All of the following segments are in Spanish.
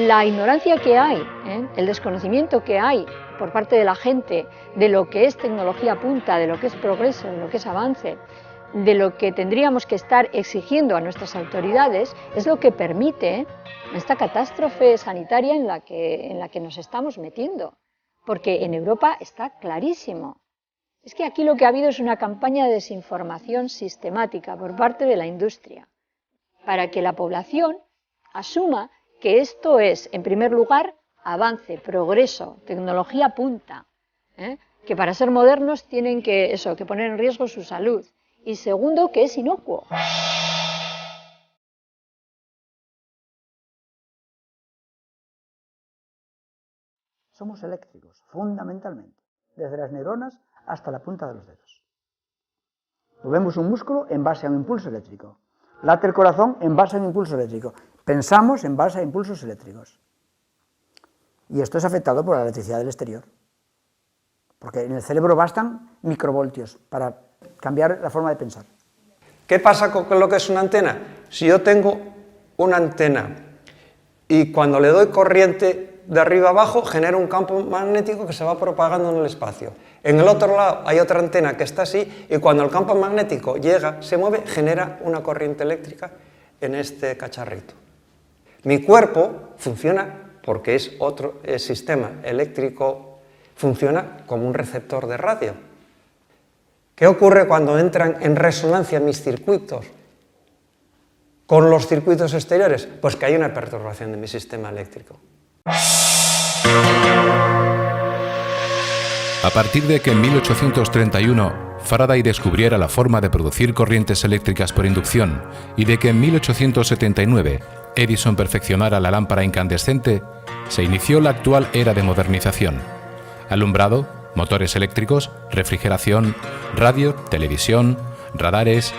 la ignorancia que hay, el desconocimiento que hay por parte de la gente de lo que es tecnología punta, de lo que es progreso, de lo que es avance, de lo que tendríamos que estar exigiendo a nuestras autoridades, es lo que permite esta catástrofe sanitaria en la que nos estamos metiendo. Porque en Europa está clarísimo. Es que aquí lo que ha habido es una campaña de desinformación sistemática por parte de la industria, para que la población asuma que esto es, en primer lugar, avance, progreso, tecnología punta, que para ser modernos tienen que poner en riesgo su salud, y segundo, que es inocuo. Somos eléctricos, fundamentalmente, desde las neuronas hasta la punta de los dedos. Movemos un músculo en base a un impulso eléctrico. Late el corazón en base a un impulso eléctrico. Pensamos en base a impulsos eléctricos. Y esto es afectado por la electricidad del exterior. Porque en el cerebro bastan microvoltios para cambiar la forma de pensar. ¿Qué pasa con lo que es una antena? Si yo tengo una antena y cuando le doy corriente de arriba abajo genera un campo magnético que se va propagando en el espacio. En el otro lado hay otra antena que está así y cuando el campo magnético llega, se mueve, genera una corriente eléctrica en este cacharrito. Mi cuerpo funciona porque es otro sistema eléctrico, funciona como un receptor de radio. ¿Qué ocurre cuando entran en resonancia mis circuitos con los circuitos exteriores? Pues que hay una perturbación de mi sistema eléctrico. A partir de que en 1831 Faraday descubriera la forma de producir corrientes eléctricas por inducción y de que en 1879 Edison perfeccionara la lámpara incandescente, se inició la actual era de modernización. Alumbrado, motores eléctricos, refrigeración, radio, televisión, radares,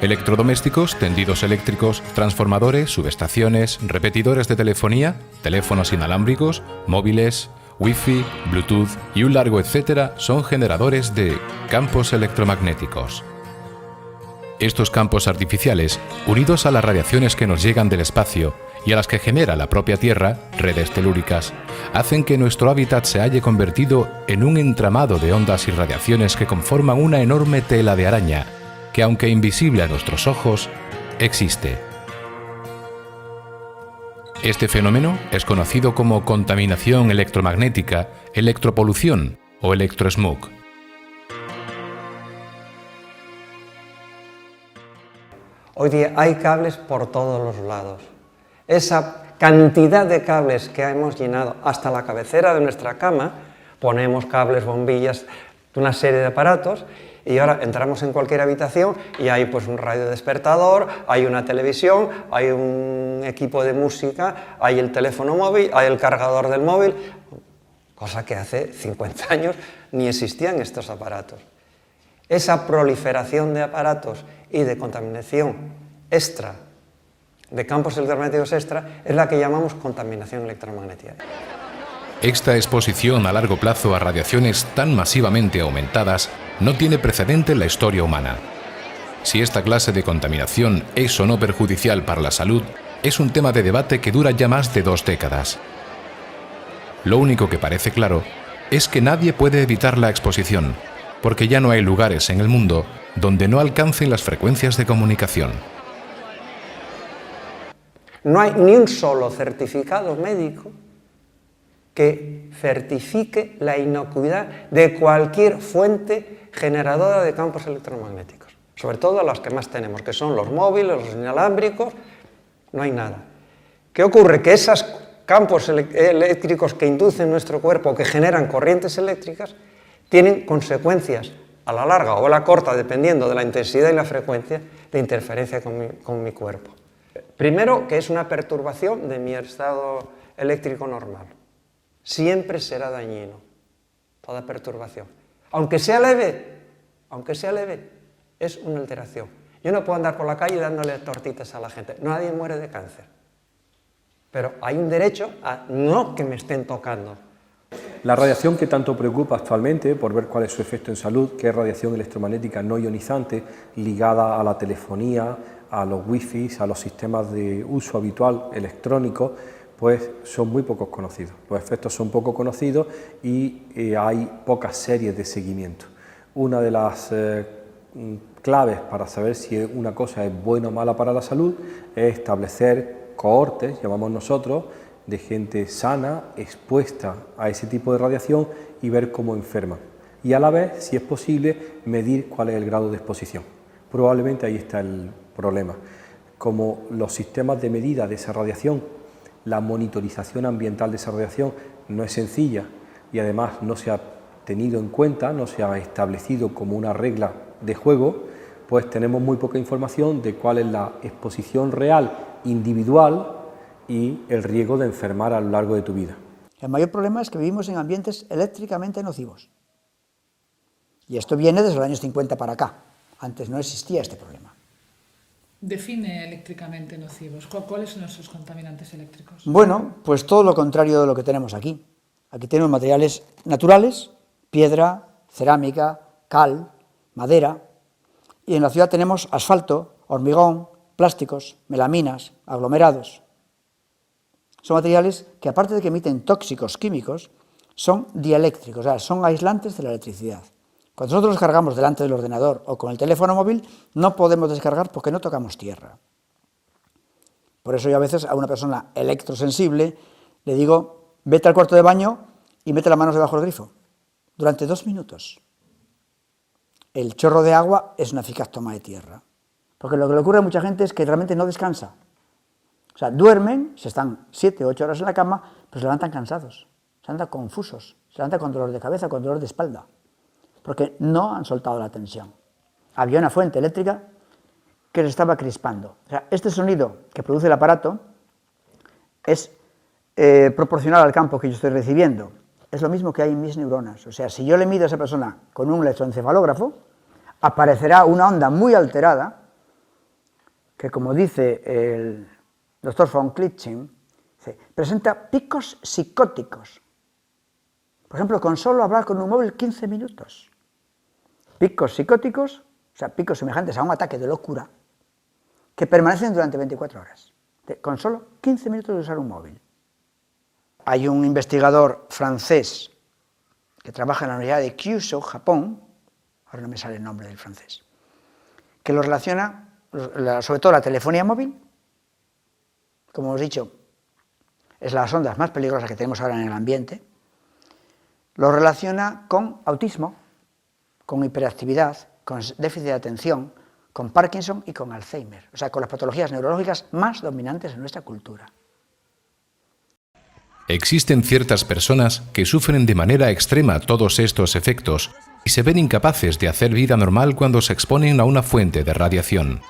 electrodomésticos, tendidos eléctricos, transformadores, subestaciones, repetidores de telefonía, teléfonos inalámbricos, móviles, Wi-Fi, Bluetooth y un largo etcétera son generadores de campos electromagnéticos. Estos campos artificiales, unidos a las radiaciones que nos llegan del espacio y a las que genera la propia Tierra, redes telúricas, hacen que nuestro hábitat se haya convertido en un entramado de ondas y radiaciones que conforman una enorme tela de araña, que aunque invisible a nuestros ojos, existe. Este fenómeno es conocido como contaminación electromagnética, electropolución o electrosmog. Hoy día hay cables por todos los lados. Esa cantidad de cables que hemos llenado hasta la cabecera de nuestra cama, ponemos cables, bombillas, una serie de aparatos, y ahora entramos en cualquier habitación y hay pues un radio despertador, hay una televisión, hay un equipo de música, hay el teléfono móvil, hay el cargador del móvil, cosa que hace 50 años ni existían estos aparatos. Esa proliferación de aparatos y de contaminación extra, de campos electromagnéticos extra, es la que llamamos contaminación electromagnética. Esta exposición a largo plazo a radiaciones tan masivamente aumentadas no tiene precedente en la historia humana. Si esta clase de contaminación es o no perjudicial para la salud, es un tema de debate que dura ya más de 2 décadas. Lo único que parece claro es que nadie puede evitar la exposición, porque ya no hay lugares en el mundo donde no alcancen las frecuencias de comunicación. No hay ni un solo certificado médico que certifique la inocuidad de cualquier fuente generadora de campos electromagnéticos, sobre todo las que más tenemos, que son los móviles, los inalámbricos, no hay nada. ¿Qué ocurre? Que esos campos eléctricos que inducen nuestro cuerpo, que generan corrientes eléctricas, tienen consecuencias a la larga o a la corta, dependiendo de la intensidad y la frecuencia, de interferencia con mi cuerpo. Primero, que es una perturbación de mi estado eléctrico normal. Siempre será dañino, toda perturbación. Aunque sea leve, es una alteración. Yo no puedo andar por la calle dándole tortitas a la gente. Nadie muere de cáncer. Pero hay un derecho a no que me estén tocando. La radiación que tanto preocupa actualmente, por ver cuál es su efecto en salud, que es radiación electromagnética no ionizante, ligada a la telefonía, a los wifi, a los sistemas de uso habitual electrónicos, pues son muy pocos conocidos. Los efectos son poco conocidos y hay pocas series de seguimiento. Una de las claves para saber si una cosa es buena o mala para la salud es establecer cohortes, llamamos nosotros, de gente sana, expuesta a ese tipo de radiación y ver cómo enferman. Y a la vez, si es posible, medir cuál es el grado de exposición. Probablemente ahí está el problema. Como los sistemas de medida de esa radiación, la monitorización ambiental de esa radiación no es sencilla y además no se ha tenido en cuenta, no se ha establecido como una regla de juego, pues tenemos muy poca información de cuál es la exposición real individual y el riesgo de enfermar a lo largo de tu vida. El mayor problema es que vivimos en ambientes eléctricamente nocivos. Y esto viene desde los años 50 para acá. Antes no existía este problema. Define eléctricamente nocivos. ¿Cuáles son esos contaminantes eléctricos? Bueno, pues todo lo contrario de lo que tenemos aquí. Aquí tenemos materiales naturales, piedra, cerámica, cal, madera, y en la ciudad tenemos asfalto, hormigón, plásticos, melaminas, aglomerados. Son materiales que, aparte de que emiten tóxicos químicos, son dieléctricos, o sea, son aislantes de la electricidad. Cuando nosotros los cargamos delante del ordenador o con el teléfono móvil, no podemos descargar porque no tocamos tierra. Por eso yo a veces a una persona electrosensible le digo, vete al cuarto de baño y mete las manos debajo del grifo, durante 2 minutos. El chorro de agua es una eficaz toma de tierra. Porque lo que le ocurre a mucha gente es que realmente no descansa. O sea, duermen, se están 7 o 8 horas en la cama, pero se levantan cansados, se levantan confusos, se levantan con dolor de cabeza, con dolor de espalda, porque no han soltado la tensión. Había una fuente eléctrica que se estaba crispando. O sea, este sonido que produce el aparato es proporcional al campo que yo estoy recibiendo. Es lo mismo que hay en mis neuronas. O sea, si yo le mido a esa persona con un electroencefalógrafo, aparecerá una onda muy alterada que, como dice el doctor von Klitzing, presenta picos psicóticos. Por ejemplo, con solo hablar con un móvil 15 minutos. Picos psicóticos, o sea, picos semejantes a un ataque de locura, que permanecen durante 24 horas, con solo 15 minutos de usar un móvil. Hay un investigador francés que trabaja en la Universidad de Kyushu, Japón, ahora no me sale el nombre del francés, que lo relaciona, sobre todo la telefonía móvil, como hemos dicho, es las ondas más peligrosas que tenemos ahora en el ambiente, lo relaciona con autismo, con hiperactividad, con déficit de atención, con Parkinson y con Alzheimer, o sea, con las patologías neurológicas más dominantes en nuestra cultura. Existen ciertas personas que sufren de manera extrema todos estos efectos y se ven incapaces de hacer vida normal cuando se exponen a una fuente de radiación.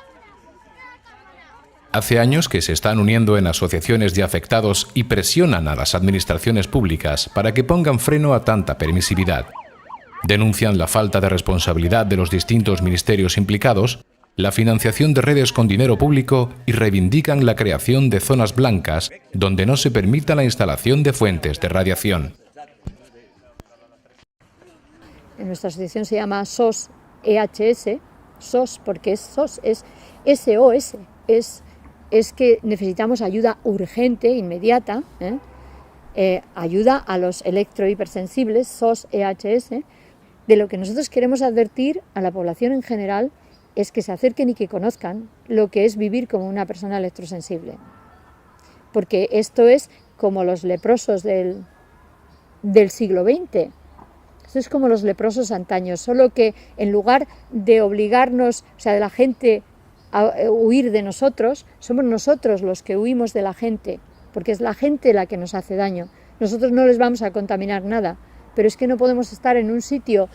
Hace años que se están uniendo en asociaciones de afectados y presionan a las administraciones públicas para que pongan freno a tanta permisividad. Denuncian la falta de responsabilidad de los distintos ministerios implicados, la financiación de redes con dinero público y reivindican la creación de zonas blancas donde no se permita la instalación de fuentes de radiación. En nuestra asociación se llama SOS-EHS, SOS porque es SOS, es SOS, es que necesitamos ayuda urgente, inmediata, ayuda a los electrohipersensibles, SOS-EHS. De lo que nosotros queremos advertir a la población en general es que se acerquen y que conozcan lo que es vivir como una persona electrosensible. Porque esto es como los leprosos del siglo XX. Esto es como los leprosos antaños, solo que en lugar de obligarnos, o sea, de la gente a huir de nosotros, somos nosotros los que huimos de la gente, porque es la gente la que nos hace daño. Nosotros no les vamos a contaminar nada, pero es que no podemos estar en un sitio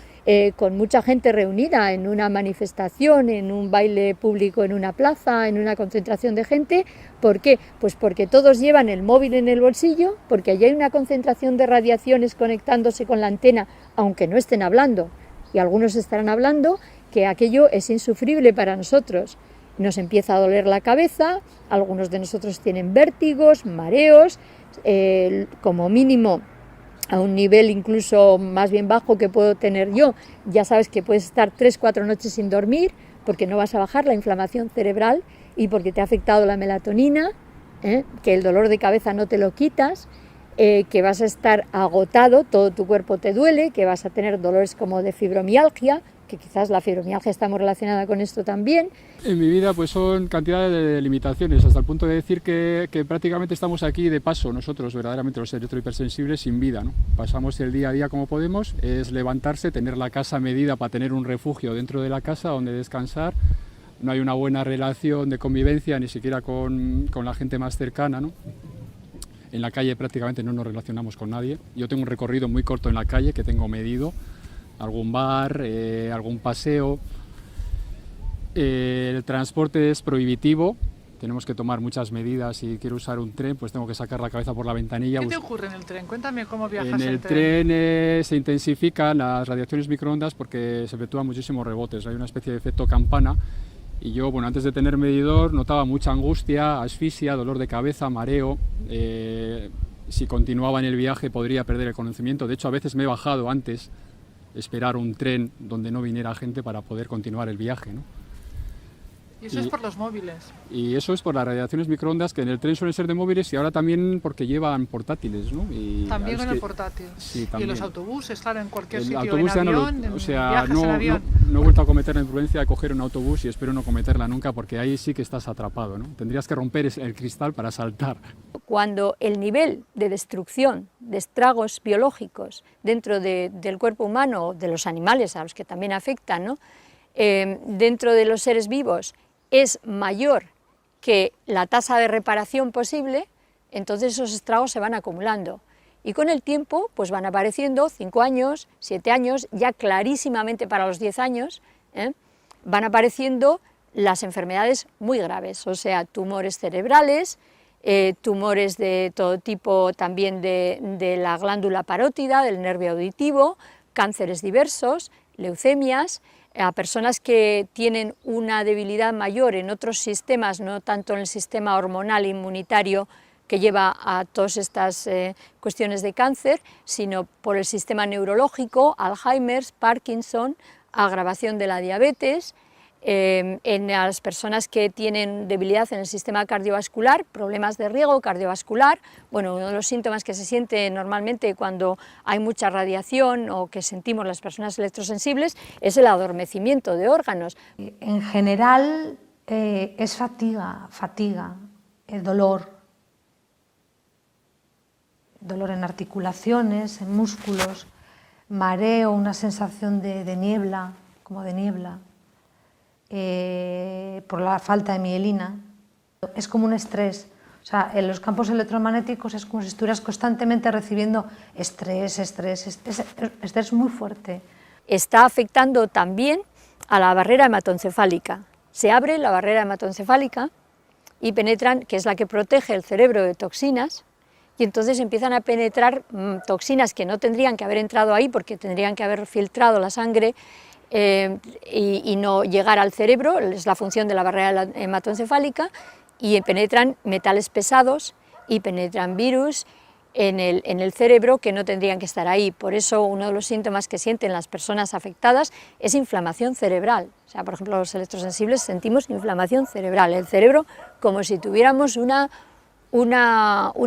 con mucha gente reunida, en una manifestación, en un baile público, en una plaza, en una concentración de gente. ¿Por qué? Pues porque todos llevan el móvil en el bolsillo, porque allí hay una concentración de radiaciones conectándose con la antena, aunque no estén hablando, y algunos estarán hablando, que aquello es insufrible para nosotros. Nos empieza a doler la cabeza, algunos de nosotros tienen vértigos, mareos, como mínimo a un nivel incluso más bien bajo que puedo tener yo. Ya sabes que puedes estar 3-4 noches sin dormir porque no vas a bajar la inflamación cerebral y porque te ha afectado la melatonina que el dolor de cabeza no te lo quitas, que vas a estar agotado, todo tu cuerpo te duele, que vas a tener dolores como de fibromialgia, que quizás la fibromialgia está muy relacionada con esto también. En mi vida pues son cantidades de limitaciones, hasta el punto de decir que prácticamente estamos aquí de paso nosotros, verdaderamente los electrohipersensibles, sin vida, ¿no? Pasamos el día a día como podemos, es levantarse, tener la casa medida para tener un refugio dentro de la casa donde descansar. No hay una buena relación de convivencia ni siquiera con la gente más cercana, ¿no? En la calle prácticamente no nos relacionamos con nadie. Yo tengo un recorrido muy corto en la calle que tengo medido, algún bar, algún paseo. El transporte es prohibitivo, tenemos que tomar muchas medidas. Si quiero usar un tren, pues tengo que sacar la cabeza por la ventanilla. ¿Qué te ocurre en el tren? Cuéntame cómo viajas en el tren. Se intensifican las radiaciones microondas porque se efectúan muchísimos rebotes, hay una especie de efecto campana. Y yo, bueno, antes de tener medidor, notaba mucha angustia, asfixia, dolor de cabeza, mareo. Si continuaba en el viaje podría perder el conocimiento. De hecho, a veces me he bajado antes, esperar un tren donde no viniera gente para poder continuar el viaje, ¿no? Y eso es por los móviles. Y eso es por las radiaciones microondas, que en el tren suelen ser de móviles y ahora también porque llevan portátiles, ¿no? Y también con el portátil. Sí, y los autobuses, claro, en cualquier el sitio, autobús en ya avión, no, o sea, viajas en avión. No he vuelto a cometer la imprudencia de coger un autobús y espero no cometerla nunca, porque ahí sí que estás atrapado, ¿no? Tendrías que romper el cristal para saltar. Cuando el nivel de destrucción, de estragos biológicos dentro del cuerpo humano, de los animales a los que también afectan, ¿no? Dentro de los seres vivos, es mayor que la tasa de reparación posible, entonces esos estragos se van acumulando. Y con el tiempo pues van apareciendo 5 años, 7 años, ya clarísimamente para los 10 años, van apareciendo las enfermedades muy graves, o sea, tumores cerebrales, tumores de todo tipo también de la glándula parótida, del nervio auditivo, cánceres diversos, leucemias, a personas que tienen una debilidad mayor en otros sistemas, no tanto en el sistema hormonal inmunitario que lleva a todas estas cuestiones de cáncer, sino por el sistema neurológico, Alzheimer, Parkinson, agravación de la diabetes, en las personas que tienen debilidad en el sistema cardiovascular, problemas de riesgo cardiovascular. Bueno, uno de los síntomas que se siente normalmente cuando hay mucha radiación o que sentimos las personas electrosensibles es el adormecimiento de órganos. En general es fatiga, dolor en articulaciones, en músculos, mareo, una sensación de niebla, como de niebla. Por la falta de mielina. Es como un estrés, o sea, en los campos electromagnéticos es como si estuvieras constantemente recibiendo estrés muy fuerte. Está afectando también a la barrera hematoencefálica. Se abre la barrera hematoencefálica y penetran, que es la que protege el cerebro de toxinas, y entonces empiezan a penetrar toxinas que no tendrían que haber entrado ahí porque tendrían que haber filtrado la sangre y no llegar al cerebro, es la función de la barrera hematoencefálica, y penetran metales pesados y penetran virus en el cerebro que no tendrían que estar ahí. Por eso uno de los síntomas que sienten las personas afectadas es inflamación cerebral. O sea, por ejemplo, los electrosensibles sentimos inflamación cerebral, el cerebro como si tuviéramos una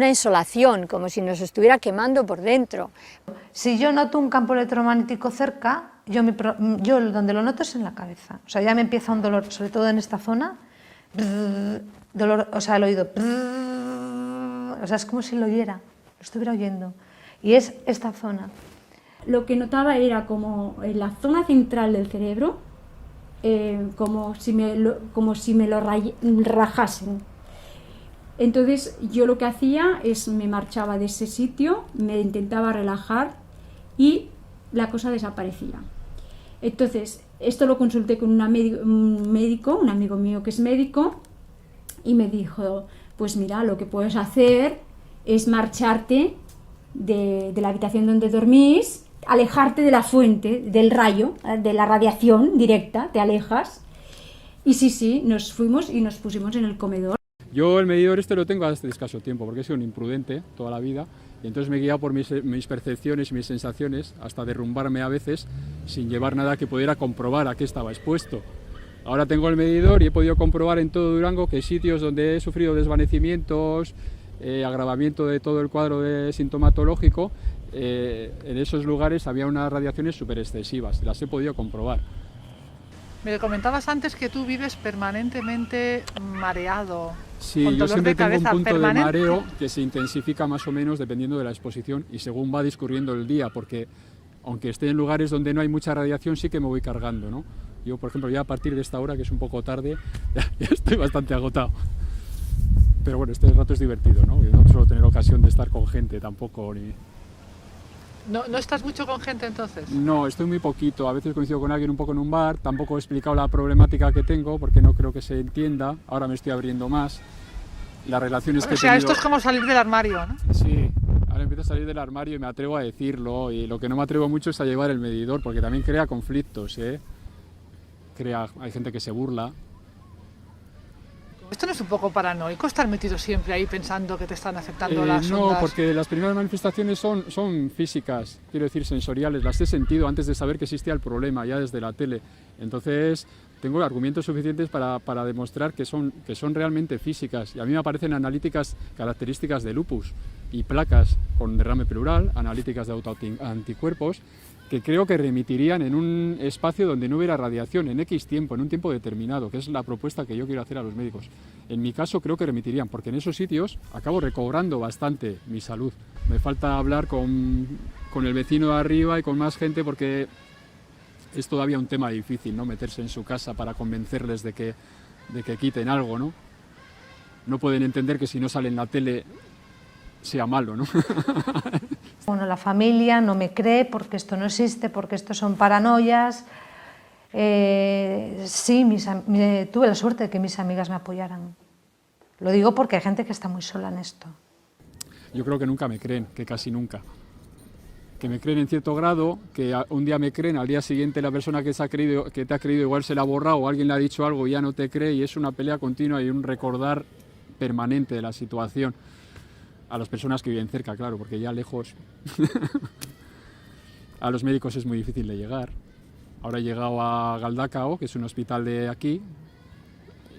insolación, como si nos estuviera quemando por dentro. Si yo noto un campo electromagnético cerca, yo donde lo noto es en la cabeza. O sea, ya me empieza un dolor, sobre todo en esta zona, dolor, o sea, el oído, o sea, es como si lo oyera, lo estuviera oyendo. Y es esta zona. Lo que notaba era como en la zona central del cerebro, como si me lo rajasen. Entonces yo lo que hacía es me marchaba de ese sitio, me intentaba relajar y la cosa desaparecía. Entonces esto lo consulté con un médico, un amigo mío que es médico, y me dijo, pues mira, lo que puedes hacer es marcharte de la habitación donde dormís, alejarte de la fuente, del rayo, de la radiación directa, te alejas. Y sí, nos fuimos y nos pusimos en el comedor. Yo el medidor lo tengo hace escaso tiempo, porque he sido un imprudente toda la vida, y entonces me he guiado por mis percepciones y mis sensaciones, hasta derrumbarme a veces sin llevar nada que pudiera comprobar a qué estaba expuesto. Ahora tengo el medidor y he podido comprobar en todo Durango que sitios donde he sufrido desvanecimientos, agravamiento de todo el cuadro sintomatológico, en esos lugares había unas radiaciones súper excesivas, las he podido comprobar. Me comentabas antes que tú vives permanentemente mareado. Sí, yo siempre tengo un punto de mareo que se intensifica más o menos dependiendo de la exposición y según va discurriendo el día, porque aunque esté en lugares donde no hay mucha radiación sí que me voy cargando, ¿no? Yo, por ejemplo, ya a partir de esta hora, que es un poco tarde, ya estoy bastante agotado. Pero bueno, este rato es divertido, ¿no? Yo no suelo tener ocasión de estar con gente tampoco. ¿No estás mucho con gente entonces? No, estoy muy poquito. A veces coincido con alguien un poco en un bar. Tampoco he explicado la problemática que tengo porque no creo que se entienda. Ahora me estoy abriendo más. Las relaciones que he tenido... esto es como salir del armario, ¿no? Sí, ahora empiezo a salir del armario y me atrevo a decirlo. Y lo que no me atrevo mucho es a llevar el medidor porque también crea conflictos, ¿eh? Hay gente que se burla. ¿Esto no es un poco paranoico estar metido siempre ahí pensando que te están afectando las ondas? No, porque las primeras manifestaciones son físicas, quiero decir sensoriales, las he sentido antes de saber que existía el problema, ya desde la tele. Entonces tengo argumentos suficientes para demostrar que son realmente físicas. Y a mí me aparecen analíticas características de lupus y placas con derrame pleural, analíticas de autoanticuerpos, que creo que remitirían en un espacio donde no hubiera radiación, en X tiempo, en un tiempo determinado, que es la propuesta que yo quiero hacer a los médicos. En mi caso creo que remitirían, porque en esos sitios acabo recobrando bastante mi salud. Me falta hablar con el vecino de arriba y con más gente porque es todavía un tema difícil, ¿no? Meterse en su casa para convencerles de que quiten algo, ¿no? No pueden entender que si no sale en la tele sea malo, ¿no? Bueno, la familia no me cree porque esto no existe, porque esto son paranoias. Sí, tuve la suerte de que mis amigas me apoyaran. Lo digo porque hay gente que está muy sola en esto. Yo creo que nunca me creen, que casi nunca. Que me creen en cierto grado, que un día me creen, al día siguiente la persona que te ha creído igual se la ha borrado o alguien le ha dicho algo y ya no te cree, y es una pelea continua y un recordar permanente de la situación. A las personas que viven cerca, claro, porque ya lejos a los médicos es muy difícil de llegar. Ahora he llegado a Galdacao, que es un hospital de aquí,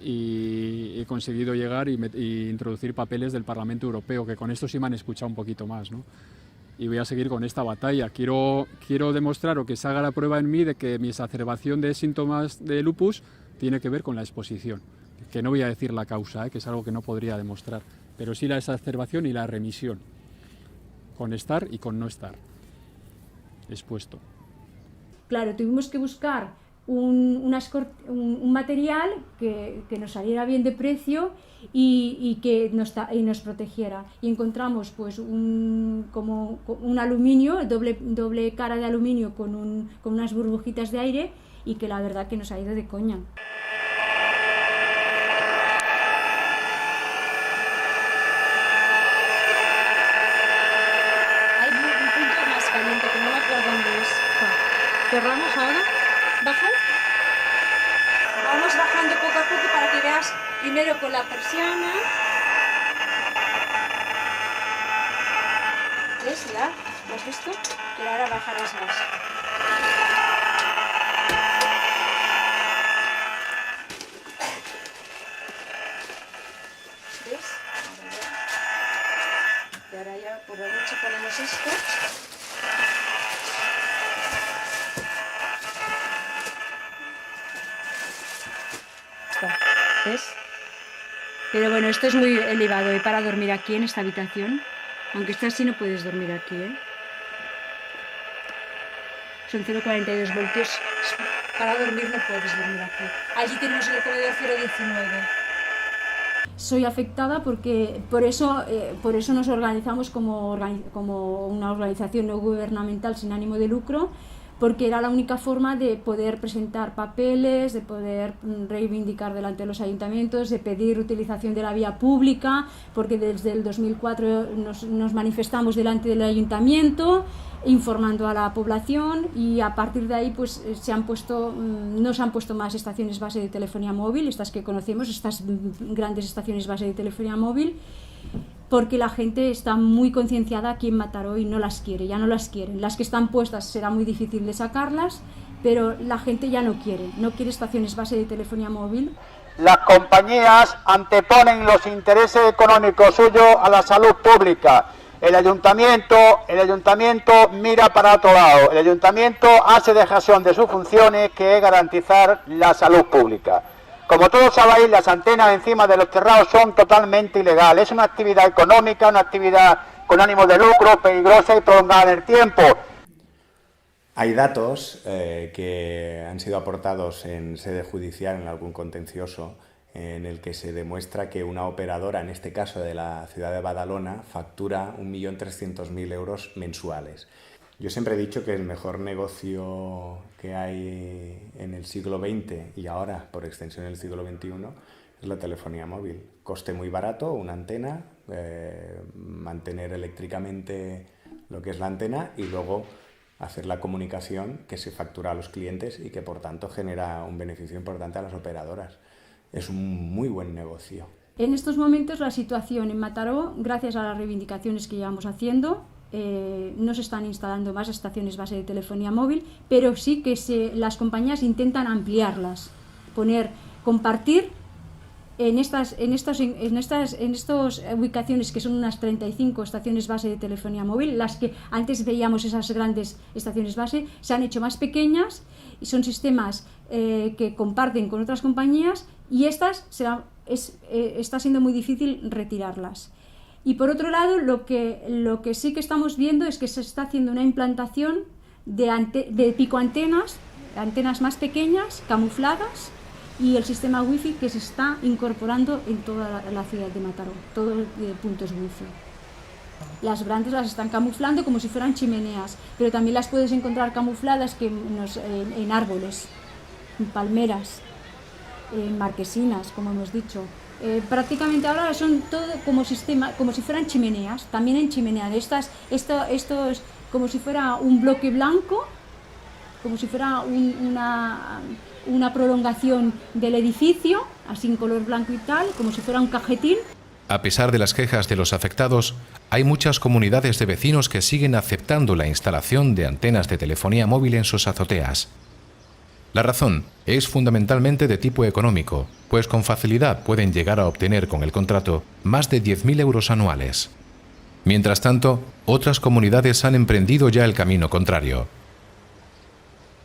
y he conseguido llegar y introducir papeles del Parlamento Europeo, que con esto sí me han escuchado un poquito más, ¿no? Y voy a seguir con esta batalla. Quiero demostrar o que se haga la prueba en mí de que mi exacerbación de síntomas de lupus tiene que ver con la exposición. Que no voy a decir la causa, que es algo que no podría demostrar, pero sí la exacerbación y la remisión, con estar y con no estar expuesto. Claro, tuvimos que buscar un material que nos saliera bien de precio y que nos protegiera. Y encontramos pues como un aluminio, doble cara de aluminio con unas burbujitas de aire, y que la verdad que nos ha ido de coña. ¿Cerramos ahora? ¿Bajo? Vamos bajando poco a poco para que veas primero con la persiana. ¿Ves ya? ¿Lo has visto? Pero ahora bajarás más. ¿Ves? Y ahora ya por la noche ponemos esto. ¿Ves? Pero bueno, esto es muy elevado para dormir aquí en esta habitación. Aunque estés así no puedes dormir aquí, ¿eh? Son 0,42 voltios. Para dormir no puedes dormir aquí. Allí tenemos el comedor 0,19. Soy afectada porque por eso nos organizamos como una organización no gubernamental sin ánimo de lucro, porque era la única forma de poder presentar papeles, de poder reivindicar delante de los ayuntamientos, de pedir utilización de la vía pública, porque desde el 2004 nos manifestamos delante del ayuntamiento informando a la población, y a partir de ahí pues no se han puesto más estaciones base de telefonía móvil, estas que conocemos, estas grandes estaciones base de telefonía móvil, porque la gente está muy concienciada aquí en Mataró y no las quiere, ya no las quieren. Las que están puestas será muy difícil de sacarlas, pero la gente ya no quiere estaciones base de telefonía móvil. Las compañías anteponen los intereses económicos suyos a la salud pública. El ayuntamiento mira para otro lado. El ayuntamiento hace dejación de sus funciones, que es garantizar la salud pública. Como todos sabéis, las antenas encima de los terrados son totalmente ilegales. Es una actividad económica, una actividad con ánimo de lucro, peligrosa y prolongada en el tiempo. Hay datos que han sido aportados en sede judicial en algún contencioso en el que se demuestra que una operadora, en este caso de la ciudad de Badalona, factura 1.300.000 euros mensuales. Yo siempre he dicho que el mejor negocio que hay en el siglo XX y ahora, por extensión, en el siglo XXI, es la telefonía móvil. Coste muy barato, una antena, mantener eléctricamente lo que es la antena y luego hacer la comunicación que se factura a los clientes y que por tanto genera un beneficio importante a las operadoras. Es un muy buen negocio. En estos momentos la situación en Mataró, gracias a las reivindicaciones que llevamos haciendo, no se están instalando más estaciones base de telefonía móvil, pero sí que las compañías intentan ampliarlas, compartir en estas ubicaciones, que son unas 35 estaciones base de telefonía móvil. Las que antes veíamos, esas grandes estaciones base, se han hecho más pequeñas y son sistemas que comparten con otras compañías, y está siendo muy difícil retirarlas. Y por otro lado, lo que sí que estamos viendo es que se está haciendo una implantación de picoantenas, antenas más pequeñas, camufladas, y el sistema wifi que se está incorporando en toda la ciudad de Mataró, todos puntos wifi. Las brandas las están camuflando como si fueran chimeneas, pero también las puedes encontrar camufladas en árboles, en palmeras, en marquesinas, como hemos dicho. Prácticamente ahora son todo como si fueran chimeneas, también en chimeneas. Esto es como si fuera un bloque blanco, como si fuera una prolongación del edificio, así en color blanco y tal, como si fuera un cajetín. A pesar de las quejas de los afectados, hay muchas comunidades de vecinos que siguen aceptando la instalación de antenas de telefonía móvil en sus azoteas. La razón es fundamentalmente de tipo económico, pues con facilidad pueden llegar a obtener con el contrato más de 10.000 euros anuales. Mientras tanto, otras comunidades han emprendido ya el camino contrario.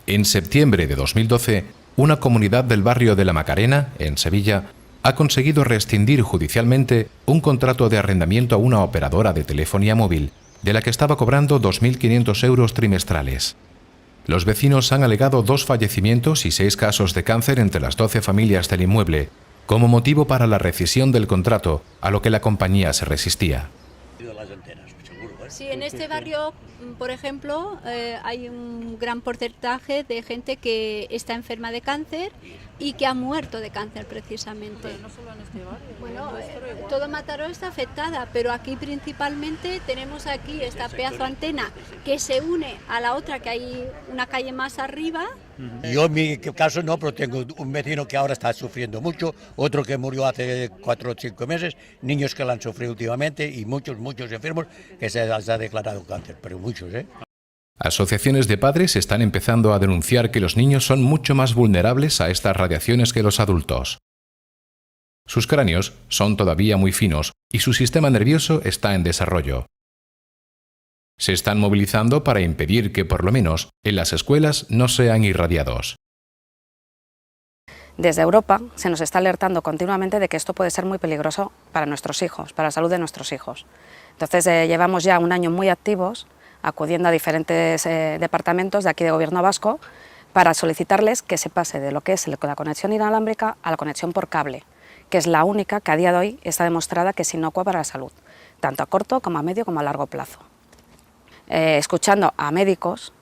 En septiembre de 2012, una comunidad del barrio de La Macarena, en Sevilla, ha conseguido rescindir judicialmente un contrato de arrendamiento a una operadora de telefonía móvil, de la que estaba cobrando 2.500 euros trimestrales. Los vecinos han alegado 2 fallecimientos y 6 casos de cáncer entre las 12 familias del inmueble, como motivo para la rescisión del contrato, a lo que la compañía se resistía. Sí, en este barrio, por ejemplo, hay un gran porcentaje de gente que está enferma de cáncer y que ha muerto de cáncer precisamente. Pero no solo en este barrio. Bueno, todo Mataró está afectada, pero aquí principalmente tenemos aquí esta pedazo antena que se une a la otra, que hay una calle más arriba. Yo en mi caso no, pero tengo un vecino que ahora está sufriendo mucho, otro que murió hace 4 o 5 meses, niños que la han sufrido últimamente y muchos enfermos que se les ha declarado cáncer, pero muchos, ¿eh? Asociaciones de padres están empezando a denunciar que los niños son mucho más vulnerables a estas radiaciones que los adultos. Sus cráneos son todavía muy finos y su sistema nervioso está en desarrollo. Se están movilizando para impedir que, por lo menos, en las escuelas no sean irradiados. Desde Europa se nos está alertando continuamente de que esto puede ser muy peligroso para nuestros hijos, para la salud de nuestros hijos. Entonces llevamos ya un año muy activos, acudiendo a diferentes departamentos de aquí de Gobierno vasco para solicitarles que se pase de lo que es la conexión inalámbrica a la conexión por cable, que es la única que a día de hoy está demostrada que es inocua para la salud, tanto a corto como a medio como a largo plazo. Escuchando a médicos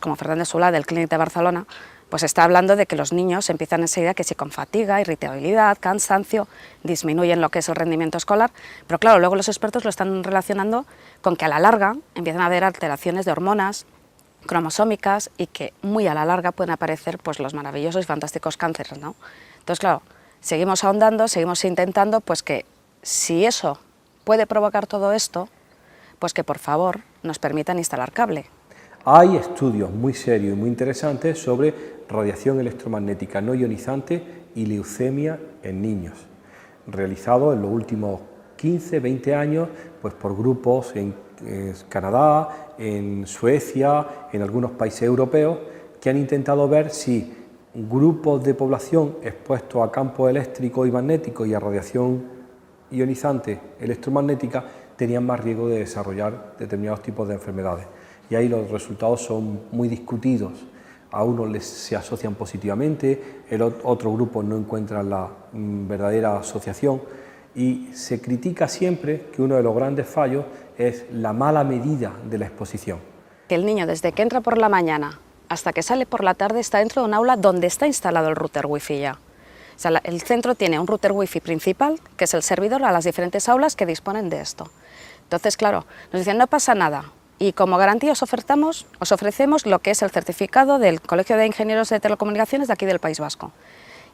como Fernández Solà del Clínic de Barcelona, pues está hablando de que los niños empiezan enseguida que si con fatiga, irritabilidad, cansancio, disminuyen lo que es el rendimiento escolar, pero claro, luego los expertos lo están relacionando con que a la larga empiezan a haber alteraciones de hormonas cromosómicas y que muy a la larga pueden aparecer pues los maravillosos y fantásticos cánceres, ¿no? Entonces, claro, seguimos ahondando, seguimos intentando pues que si eso puede provocar todo esto, pues que por favor nos permitan instalar cable. Hay estudios muy serios y muy interesantes sobre radiación electromagnética no ionizante y leucemia en niños, realizados en los últimos 15, 20 años pues por grupos en Canadá, en Suecia, en algunos países europeos, que han intentado ver si grupos de población expuestos a campos eléctricos y magnéticos y a radiación ionizante electromagnética tenían más riesgo de desarrollar determinados tipos de enfermedades. Y ahí los resultados son muy discutidos. A unos se asocian positivamente, otros grupos no encuentran la verdadera asociación, y se critica siempre que uno de los grandes fallos es la mala medida de la exposición. Que el niño, desde que entra por la mañana hasta que sale por la tarde, está dentro de un aula donde está instalado el router wifi ya. O sea, el centro tiene un router wifi principal, que es el servidor a las diferentes aulas que disponen de esto. Entonces, claro, nos dicen no pasa nada, y como garantía os ofrecemos lo que es el certificado del Colegio de Ingenieros de Telecomunicaciones de aquí del País Vasco.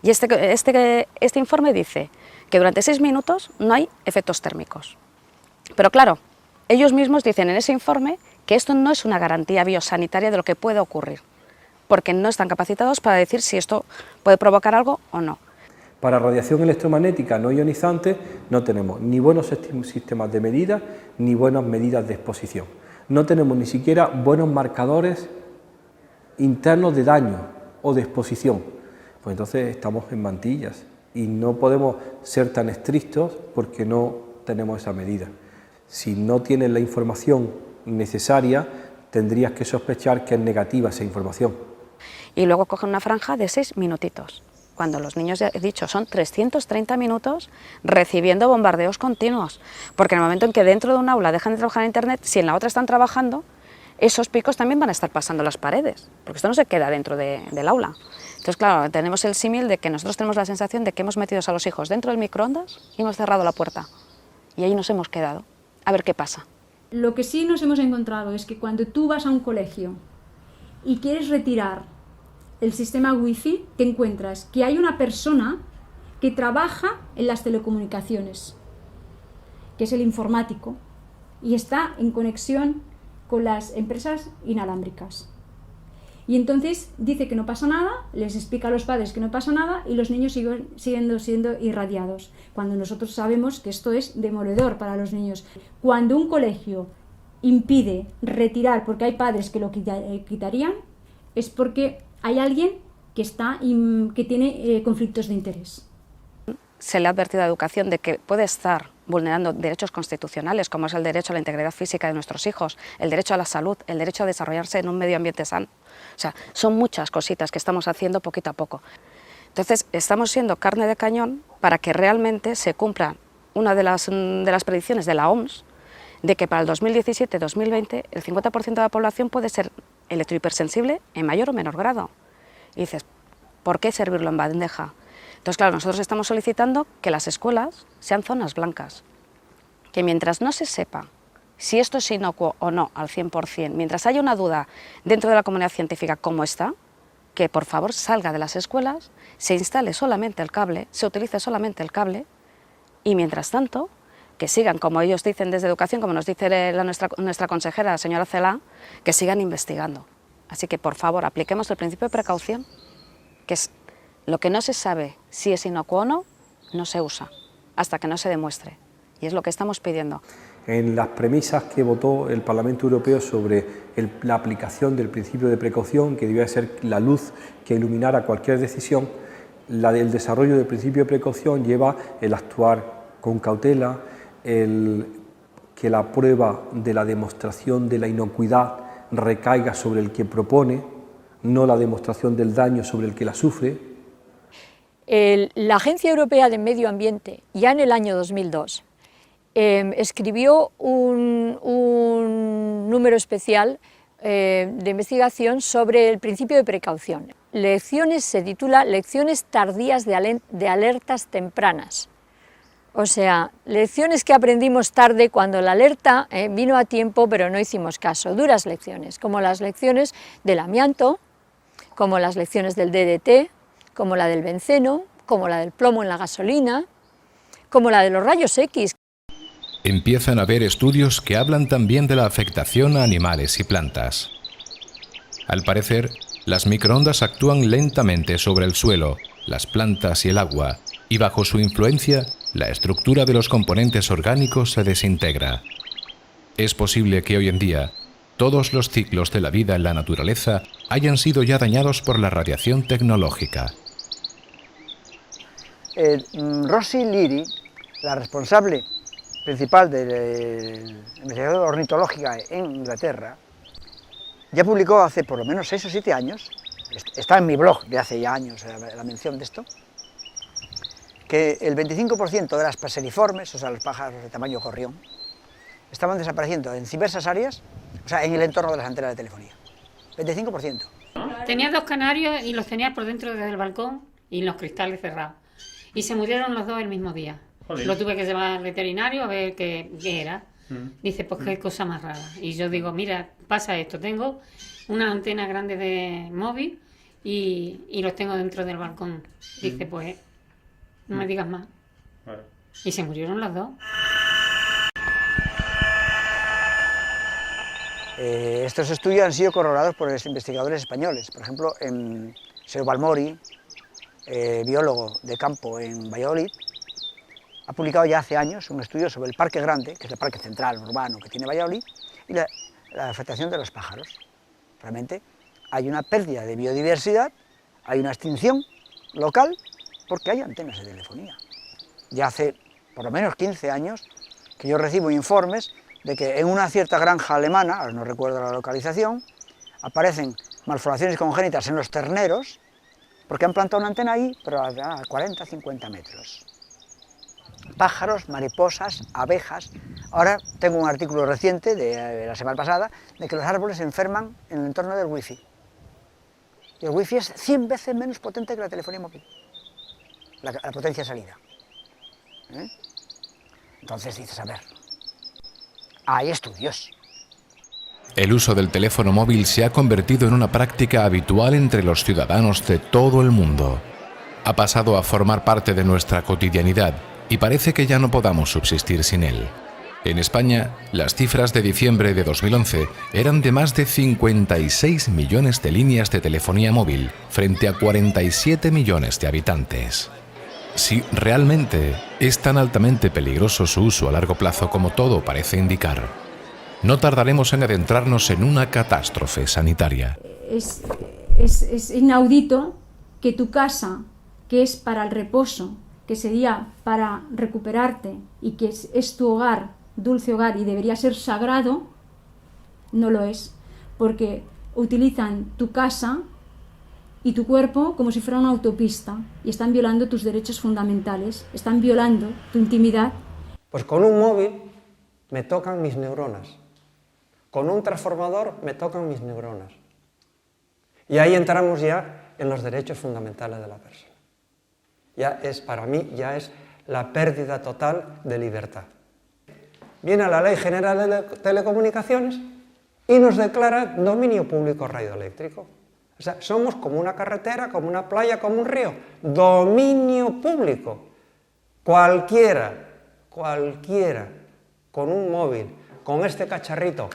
Y este informe dice que durante 6 minutos no hay efectos térmicos. Pero claro, ellos mismos dicen en ese informe que esto no es una garantía biosanitaria de lo que puede ocurrir, porque no están capacitados para decir si esto puede provocar algo o no. Para radiación electromagnética no ionizante no tenemos ni buenos sistemas de medida ni buenas medidas de exposición. No tenemos ni siquiera buenos marcadores internos de daño o de exposición. Pues entonces estamos en mantillas y no podemos ser tan estrictos porque no tenemos esa medida. Si no tienes la información necesaria, tendrías que sospechar que es negativa esa información. Y luego cogen una franja de 6 minutitos. Cuando los niños, ya he dicho, son 330 minutos recibiendo bombardeos continuos. Porque en el momento en que dentro de un aula dejan de trabajar en Internet, si en la otra están trabajando, esos picos también van a estar pasando las paredes, porque esto no se queda dentro del aula. Entonces, claro, tenemos el símil de que nosotros tenemos la sensación de que hemos metido a los hijos dentro del microondas y hemos cerrado la puerta. Y ahí nos hemos quedado. A ver qué pasa. Lo que sí nos hemos encontrado es que cuando tú vas a un colegio y quieres retirar el sistema wifi, te encuentras que hay una persona que trabaja en las telecomunicaciones, que es el informático, y está en conexión con las empresas inalámbricas. Y entonces dice que no pasa nada, les explica a los padres que no pasa nada y los niños siguen siendo irradiados, cuando nosotros sabemos que esto es demoledor para los niños. Cuando un colegio impide retirar, porque hay padres que lo quitarían, es porque hay alguien que tiene conflictos de interés. Se le ha advertido a Educación de que puede estar vulnerando derechos constitucionales, como es el derecho a la integridad física de nuestros hijos, el derecho a la salud, el derecho a desarrollarse en un medio ambiente sano. O sea, son muchas cositas que estamos haciendo poquito a poco. Entonces, estamos siendo carne de cañón para que realmente se cumpla una de las predicciones de la OMS, de que para el 2017-2020 el 50% de la población puede ser electrohipersensible en mayor o menor grado. Y dices, ¿por qué servirlo en bandeja? Entonces, claro, nosotros estamos solicitando que las escuelas sean zonas blancas, que mientras no se sepa si esto es inocuo o no al 100%, mientras haya una duda dentro de la comunidad científica cómo está, que por favor salga de las escuelas, se instale solamente el cable, se utilice solamente el cable, y mientras tanto, que sigan, como ellos dicen desde Educación, como nos dice nuestra consejera, la señora Cela, que sigan investigando. Así que, por favor, apliquemos el principio de precaución, que es lo que no se sabe si es inocuo o no, no se usa, hasta que no se demuestre. Y es lo que estamos pidiendo. En las premisas que votó el Parlamento Europeo sobre la aplicación del principio de precaución, que debía ser la luz que iluminara cualquier decisión, la del desarrollo del principio de precaución lleva el actuar con cautela, que la prueba de la demostración de la inocuidad recaiga sobre el que propone, no la demostración del daño sobre el que la sufre. La Agencia Europea de Medio Ambiente, ya en el año 2002, escribió un número especial de investigación sobre el principio de precaución. Se titula Lecciones tardías de alertas tempranas. O sea, lecciones que aprendimos tarde cuando la alerta vino a tiempo pero no hicimos caso. Duras lecciones, como las lecciones del amianto, como las lecciones del DDT, como la del benceno, como la del plomo en la gasolina, como la de los rayos X. Empiezan a haber estudios que hablan también de la afectación a animales y plantas. Al parecer, las microondas actúan lentamente sobre el suelo, las plantas y el agua, y bajo su influencia, la estructura de los componentes orgánicos se desintegra. Es posible que hoy en día, todos los ciclos de la vida en la naturaleza hayan sido ya dañados por la radiación tecnológica. Rosie Leary, la responsable principal de la investigación ornitológica en Inglaterra, ya publicó hace por lo menos 6 o 7 años, está en mi blog de hace ya años la mención de esto, que el 25% de las paseriformes, o sea, los pájaros de tamaño gorrión, estaban desapareciendo en diversas áreas, o sea, en el entorno de las antenas de telefonía. 25%. Tenía 2 canarios y los tenía por dentro del balcón y los cristales cerrados. Y se murieron los 2 el mismo día. Joder. Lo tuve que llevar al veterinario a ver qué era. Dice, pues qué cosa más rara. Y yo digo, mira, pasa esto, tengo una antena grande de móvil y los tengo dentro del balcón. Dice, pues, no me digas más. Vale. Y se murieron los 2. Estos estudios han sido corroborados por los investigadores españoles. Por ejemplo, en Seo Balmori, biólogo de campo en Valladolid, ha publicado ya hace años un estudio sobre el Parque Grande, que es el parque central urbano que tiene Valladolid, y la afectación de los pájaros. Realmente hay una pérdida de biodiversidad, hay una extinción local, porque hay antenas de telefonía. Ya hace por lo menos 15 años que yo recibo informes de que en una cierta granja alemana, ahora no recuerdo la localización, aparecen malformaciones congénitas en los terneros, porque han plantado una antena ahí, pero a 40, 50 metros. Pájaros, mariposas, abejas. Ahora tengo un artículo reciente, de la semana pasada, de que los árboles se enferman en el entorno del wifi. Y el wifi es 100 veces menos potente que la telefonía móvil, la potencia de salida. Entonces dices, a ver, hay estudios. El uso del teléfono móvil se ha convertido en una práctica habitual entre los ciudadanos de todo el mundo. Ha pasado a formar parte de nuestra cotidianidad y parece que ya no podamos subsistir sin él. En España, las cifras de diciembre de 2011 eran de más de 56 millones de líneas de telefonía móvil frente a 47 millones de habitantes. Si realmente es tan altamente peligroso su uso a largo plazo como todo parece indicar, no tardaremos en adentrarnos en una catástrofe sanitaria. Es inaudito que tu casa, que es para el reposo, que sería para recuperarte y que es tu hogar, dulce hogar, y debería ser sagrado, no lo es, porque utilizan tu casa y tu cuerpo como si fuera una autopista y están violando tus derechos fundamentales, están violando tu intimidad. Pues con un móvil me tocan mis neuronas, con un transformador me tocan mis neuronas. Y ahí entramos ya en los derechos fundamentales de la persona. Para mí, ya es la pérdida total de libertad. Viene la Ley General de Telecomunicaciones y nos declara dominio público radioeléctrico. O sea, somos como una carretera, como una playa, como un río. Dominio público. Cualquiera, con un móvil, con este cacharrito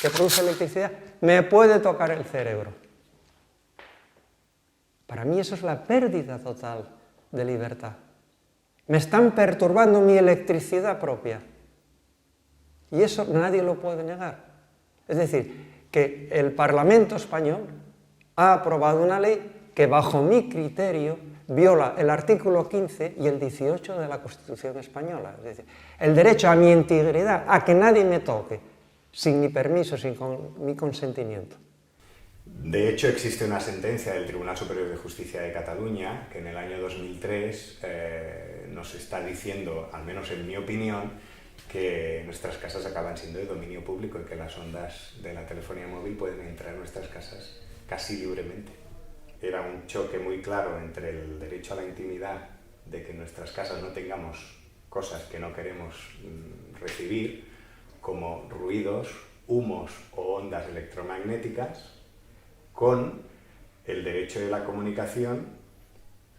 que produce electricidad, me puede tocar el cerebro. Para mí eso es la pérdida total de libertad. Me están perturbando mi electricidad propia. Y eso nadie lo puede negar. Es decir, que el Parlamento español ha aprobado una ley que, bajo mi criterio, viola el artículo 15 y el 18 de la Constitución española. Es decir, el derecho a mi integridad, a que nadie me toque, sin mi permiso, sin mi consentimiento. De hecho, existe una sentencia del Tribunal Superior de Justicia de Cataluña que en el año 2003 nos está diciendo, al menos en mi opinión, que nuestras casas acaban siendo de dominio público y que las ondas de la telefonía móvil pueden entrar en nuestras casas casi libremente. Era un choque muy claro entre el derecho a la intimidad, de que en nuestras casas no tengamos cosas que no queremos recibir, como ruidos, humos o ondas electromagnéticas, con el derecho de la comunicación,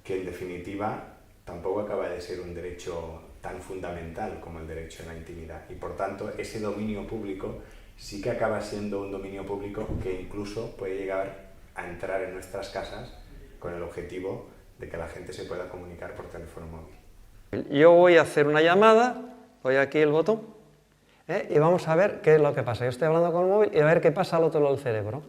que en definitiva tampoco acaba de ser un derecho tan fundamental como el derecho a la intimidad. Y por tanto, ese dominio público sí que acaba siendo un dominio público que incluso puede llegar a entrar en nuestras casas con el objetivo de que la gente se pueda comunicar por teléfono móvil. Yo voy a hacer una llamada, doy aquí el botón, y vamos a ver qué es lo que pasa. Yo estoy hablando con el móvil y a ver qué pasa al otro lado del cerebro.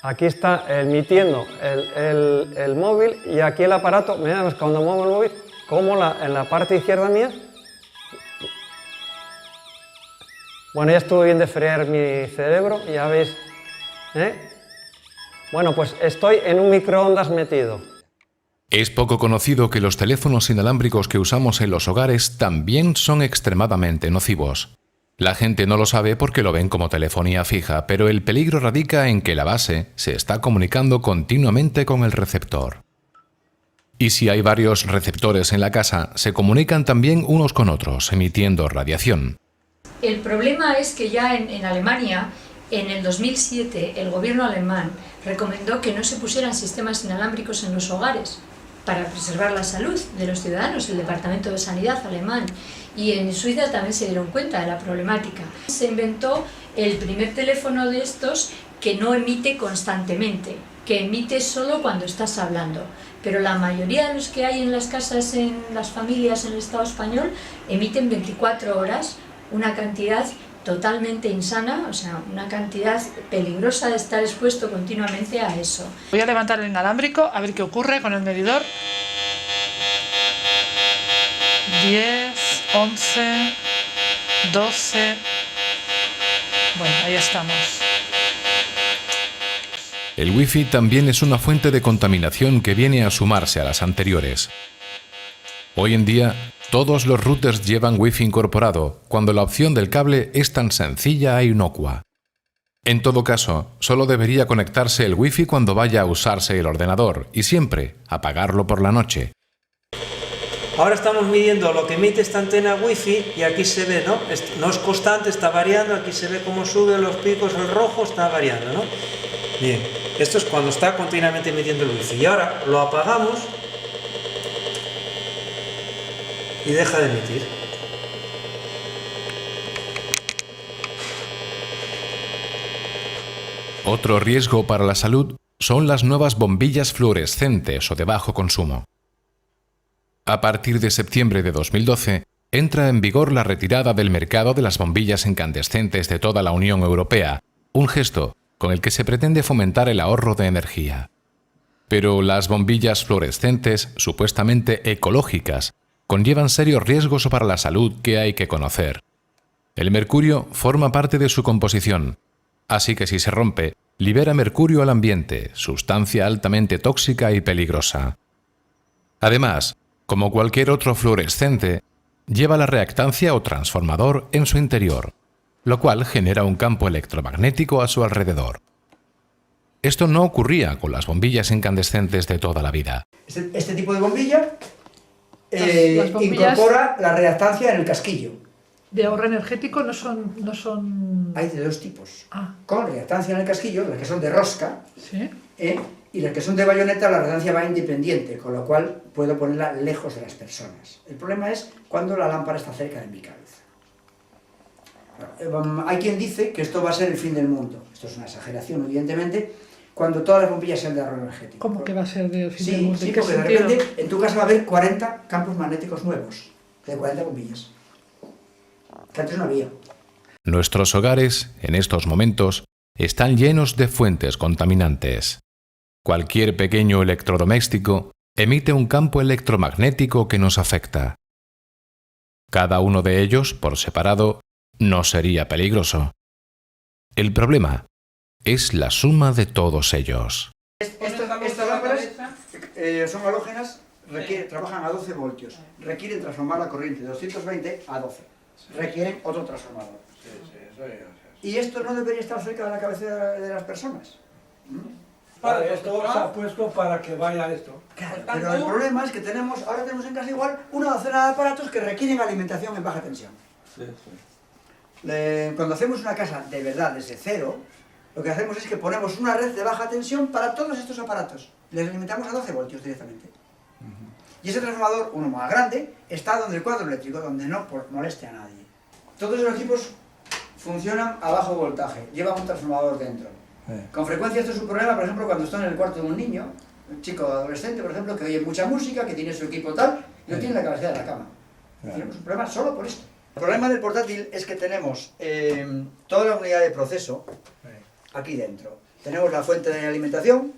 Aquí está emitiendo el móvil y aquí el aparato, mirad, cuando muevo el móvil, como en la parte izquierda mía. Bueno, ya estuve bien de freír mi cerebro, ya veis. Bueno, pues estoy en un microondas metido. Es poco conocido que los teléfonos inalámbricos que usamos en los hogares también son extremadamente nocivos. La gente no lo sabe porque lo ven como telefonía fija, pero el peligro radica en que la base se está comunicando continuamente con el receptor. Y si hay varios receptores en la casa, se comunican también unos con otros, emitiendo radiación. El problema es que ya en Alemania, en el 2007, el gobierno alemán recomendó que no se pusieran sistemas inalámbricos en los hogares para preservar la salud de los ciudadanos, el Departamento de Sanidad alemán. Y en Suiza también se dieron cuenta de la problemática. Se inventó el primer teléfono de estos que no emite constantemente, que emite solo cuando estás hablando. Pero la mayoría de los que hay en las casas, en las familias en el Estado español, emiten 24 horas, una cantidad totalmente insana, o sea, una cantidad peligrosa de estar expuesto continuamente a eso. Voy a levantar el inalámbrico a ver qué ocurre con el medidor. 10, 11, 12... Bueno, ahí estamos. El Wi-Fi también es una fuente de contaminación que viene a sumarse a las anteriores. Hoy en día, todos los routers llevan Wi-Fi incorporado, cuando la opción del cable es tan sencilla e inocua. En todo caso, solo debería conectarse el Wi-Fi cuando vaya a usarse el ordenador y siempre apagarlo por la noche. Ahora estamos midiendo lo que emite esta antena Wi-Fi y aquí se ve, ¿no? No es constante, está variando, aquí se ve cómo sube los picos, el rojo está variando, ¿no? Bien, esto es cuando está continuamente emitiendo el Wi-Fi. Y ahora lo apagamos y deja de emitir. Otro riesgo para la salud son las nuevas bombillas fluorescentes o de bajo consumo. A partir de septiembre de 2012, entra en vigor la retirada del mercado de las bombillas incandescentes de toda la Unión Europea, un gesto con el que se pretende fomentar el ahorro de energía. Pero las bombillas fluorescentes, supuestamente ecológicas, conllevan serios riesgos para la salud que hay que conocer. El mercurio forma parte de su composición, así que si se rompe, libera mercurio al ambiente, sustancia altamente tóxica y peligrosa. Además, como cualquier otro fluorescente, lleva la reactancia o transformador en su interior, lo cual genera un campo electromagnético a su alrededor. Esto no ocurría con las bombillas incandescentes de toda la vida. Este tipo de bombilla Las bombillas incorpora la reactancia en el casquillo. de ahorro energético no son... Hay de dos tipos. Ah. Con reactancia en el casquillo, las que son de rosca, ¿Sí? y las que son de bayoneta, la reactancia va independiente, con lo cual puedo ponerla lejos de las personas. El problema es cuando la lámpara está cerca de mi cabeza. Hay quien dice que esto va a ser el fin del mundo. Esto es una exageración, evidentemente, cuando todas las bombillas sean de ahorro energético. ¿Cómo que va a ser del fin del mundo? Sí, ¿En qué porque de sentido? repente en tu casa va a haber 40 campos magnéticos nuevos, de 40 bombillas, que antes no había. Nuestros hogares, en estos momentos, están llenos de fuentes contaminantes. Cualquier pequeño electrodoméstico emite un campo electromagnético que nos afecta. Cada uno de ellos, por separado, no sería peligroso. El problema es la suma de todos ellos. Estas lámparas son halógenas, trabajan a 12 voltios, requieren transformar la corriente de 220 a 12, requieren otro transformador. Y esto no debería estar cerca de la cabeza de las personas. Vale, esto se ha puesto para que vaya esto. Claro, pero el problema es que ahora tenemos en casa igual una docena de aparatos que requieren alimentación en baja tensión. Sí. Cuando hacemos una casa de verdad desde cero, lo que hacemos es que ponemos una red de baja tensión para todos estos aparatos. Les alimentamos a 12 voltios directamente. Y ese transformador, uno más grande, está donde el cuadro eléctrico, donde no moleste a nadie. Todos los equipos funcionan a bajo voltaje, llevan un transformador dentro. Con frecuencia esto es un problema, por ejemplo, cuando están en el cuarto de un niño, un chico adolescente, por ejemplo, que oye mucha música, que tiene su equipo tal, y lo tiene en la cabecera de la cama. Tenemos un problema solo por esto. El problema del portátil es que tenemos toda la unidad de proceso aquí dentro. Tenemos la fuente de alimentación,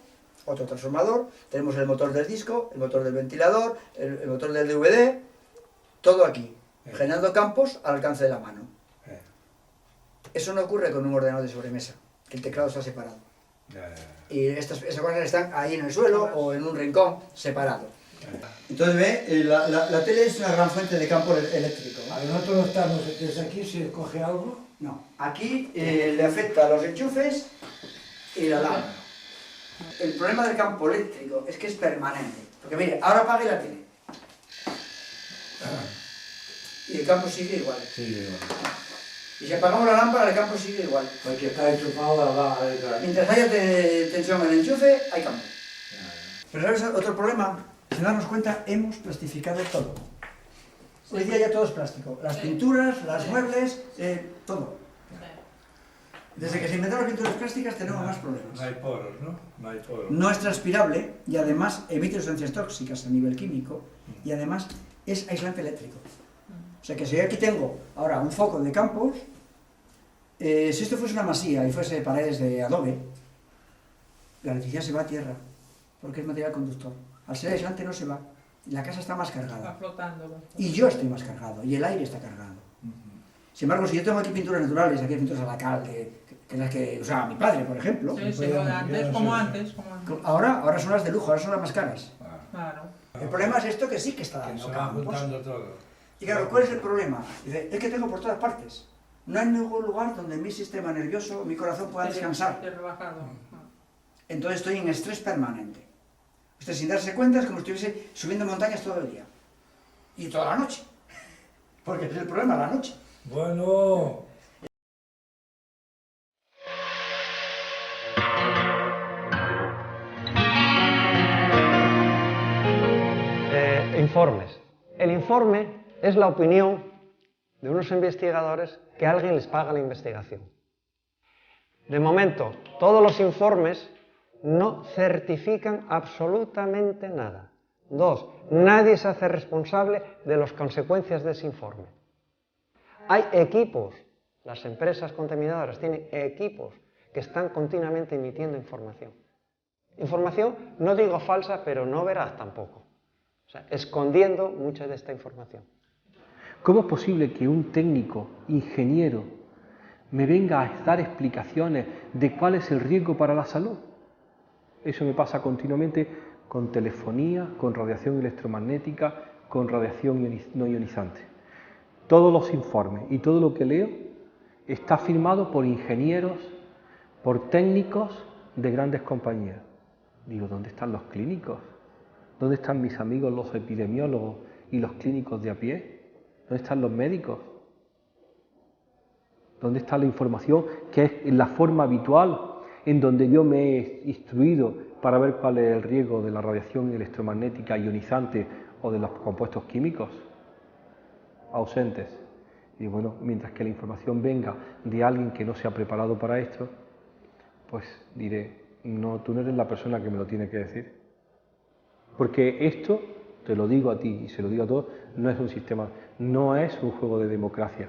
otro transformador, tenemos el motor del disco, el motor del ventilador, el motor del DVD, todo aquí, generando campos al alcance de la mano. Eso no ocurre con un ordenador de sobremesa, que el teclado está separado. Y esas cosas están ahí en el suelo o en un rincón separado. Entonces ve, la tele es una gran fuente de campo eléctrico. A nosotros no estamos, desde aquí se coge algo. No, aquí le afecta a los enchufes y la lámpara. El problema del campo eléctrico es que es permanente. Porque mire, ahora apague la tele. Y el campo sigue igual. Sigue igual. Y si apagamos la lámpara, el campo sigue igual. Porque está enchufado a la lámpara. Mientras haya tensión en el enchufe, hay campo. Pero ¿sabes otro problema? Si darnos cuenta, hemos plastificado todo. Hoy día ya todo es plástico. Las pinturas, los muebles, todo. Desde que se inventaron las pinturas plásticas tenemos más problemas. No hay poros, ¿no? No hay poros. No es transpirable y además emite sustancias tóxicas a nivel químico y además es aislante eléctrico. O sea que si yo aquí tengo ahora un foco de campos, si esto fuese una masía y fuese paredes de adobe, la electricidad se va a tierra porque es material conductor. Al ser aislante no se va, la casa está más cargada. Está flotando. Y yo estoy más cargado, y el aire está cargado. Sin embargo, si yo tengo aquí pinturas naturales, aquí hay pinturas a la cal, que es las que usaba mi padre, por ejemplo. Sí, sí, como antes. Ahora son las de lujo, ahora son las más caras. Claro. El problema es esto que sí que está dando campos. Y claro, ¿cuál es el problema? Dice, es que tengo por todas partes. No hay ningún lugar donde mi sistema nervioso, mi corazón pueda descansar. Entonces estoy en estrés permanente. Usted sin darse cuenta es como si estuviese subiendo montañas todo el día. Y toda la noche. Porque es el problema, la noche. Bueno. Informes. El informe es la opinión de unos investigadores que alguien les paga la investigación. De momento, todos los informes no certifican absolutamente nada. 2. Nadie se hace responsable de las consecuencias de ese informe. Hay equipos, las empresas contaminadoras tienen equipos que están continuamente emitiendo información. Información, no digo falsa, pero no veraz tampoco. O sea, escondiendo mucha de esta información. ¿Cómo es posible que un técnico, ingeniero, me venga a dar explicaciones de cuál es el riesgo para la salud? Eso me pasa continuamente con telefonía, con radiación electromagnética, con radiación no ionizante. Todos los informes y todo lo que leo está firmado por ingenieros, por técnicos de grandes compañías. Digo, ¿dónde están los clínicos? ¿Dónde están mis amigos los epidemiólogos y los clínicos de a pie? ¿Dónde están los médicos? ¿Dónde está la información que es la forma habitual en donde yo me he instruido para ver cuál es el riesgo de la radiación electromagnética ionizante o de los compuestos químicos? Ausentes. Y bueno, mientras que la información venga de alguien que no se ha preparado para esto, pues diré, no, tú no eres la persona que me lo tiene que decir. Porque esto, te lo digo a ti y se lo digo a todos, no es un sistema, no es un juego de democracia,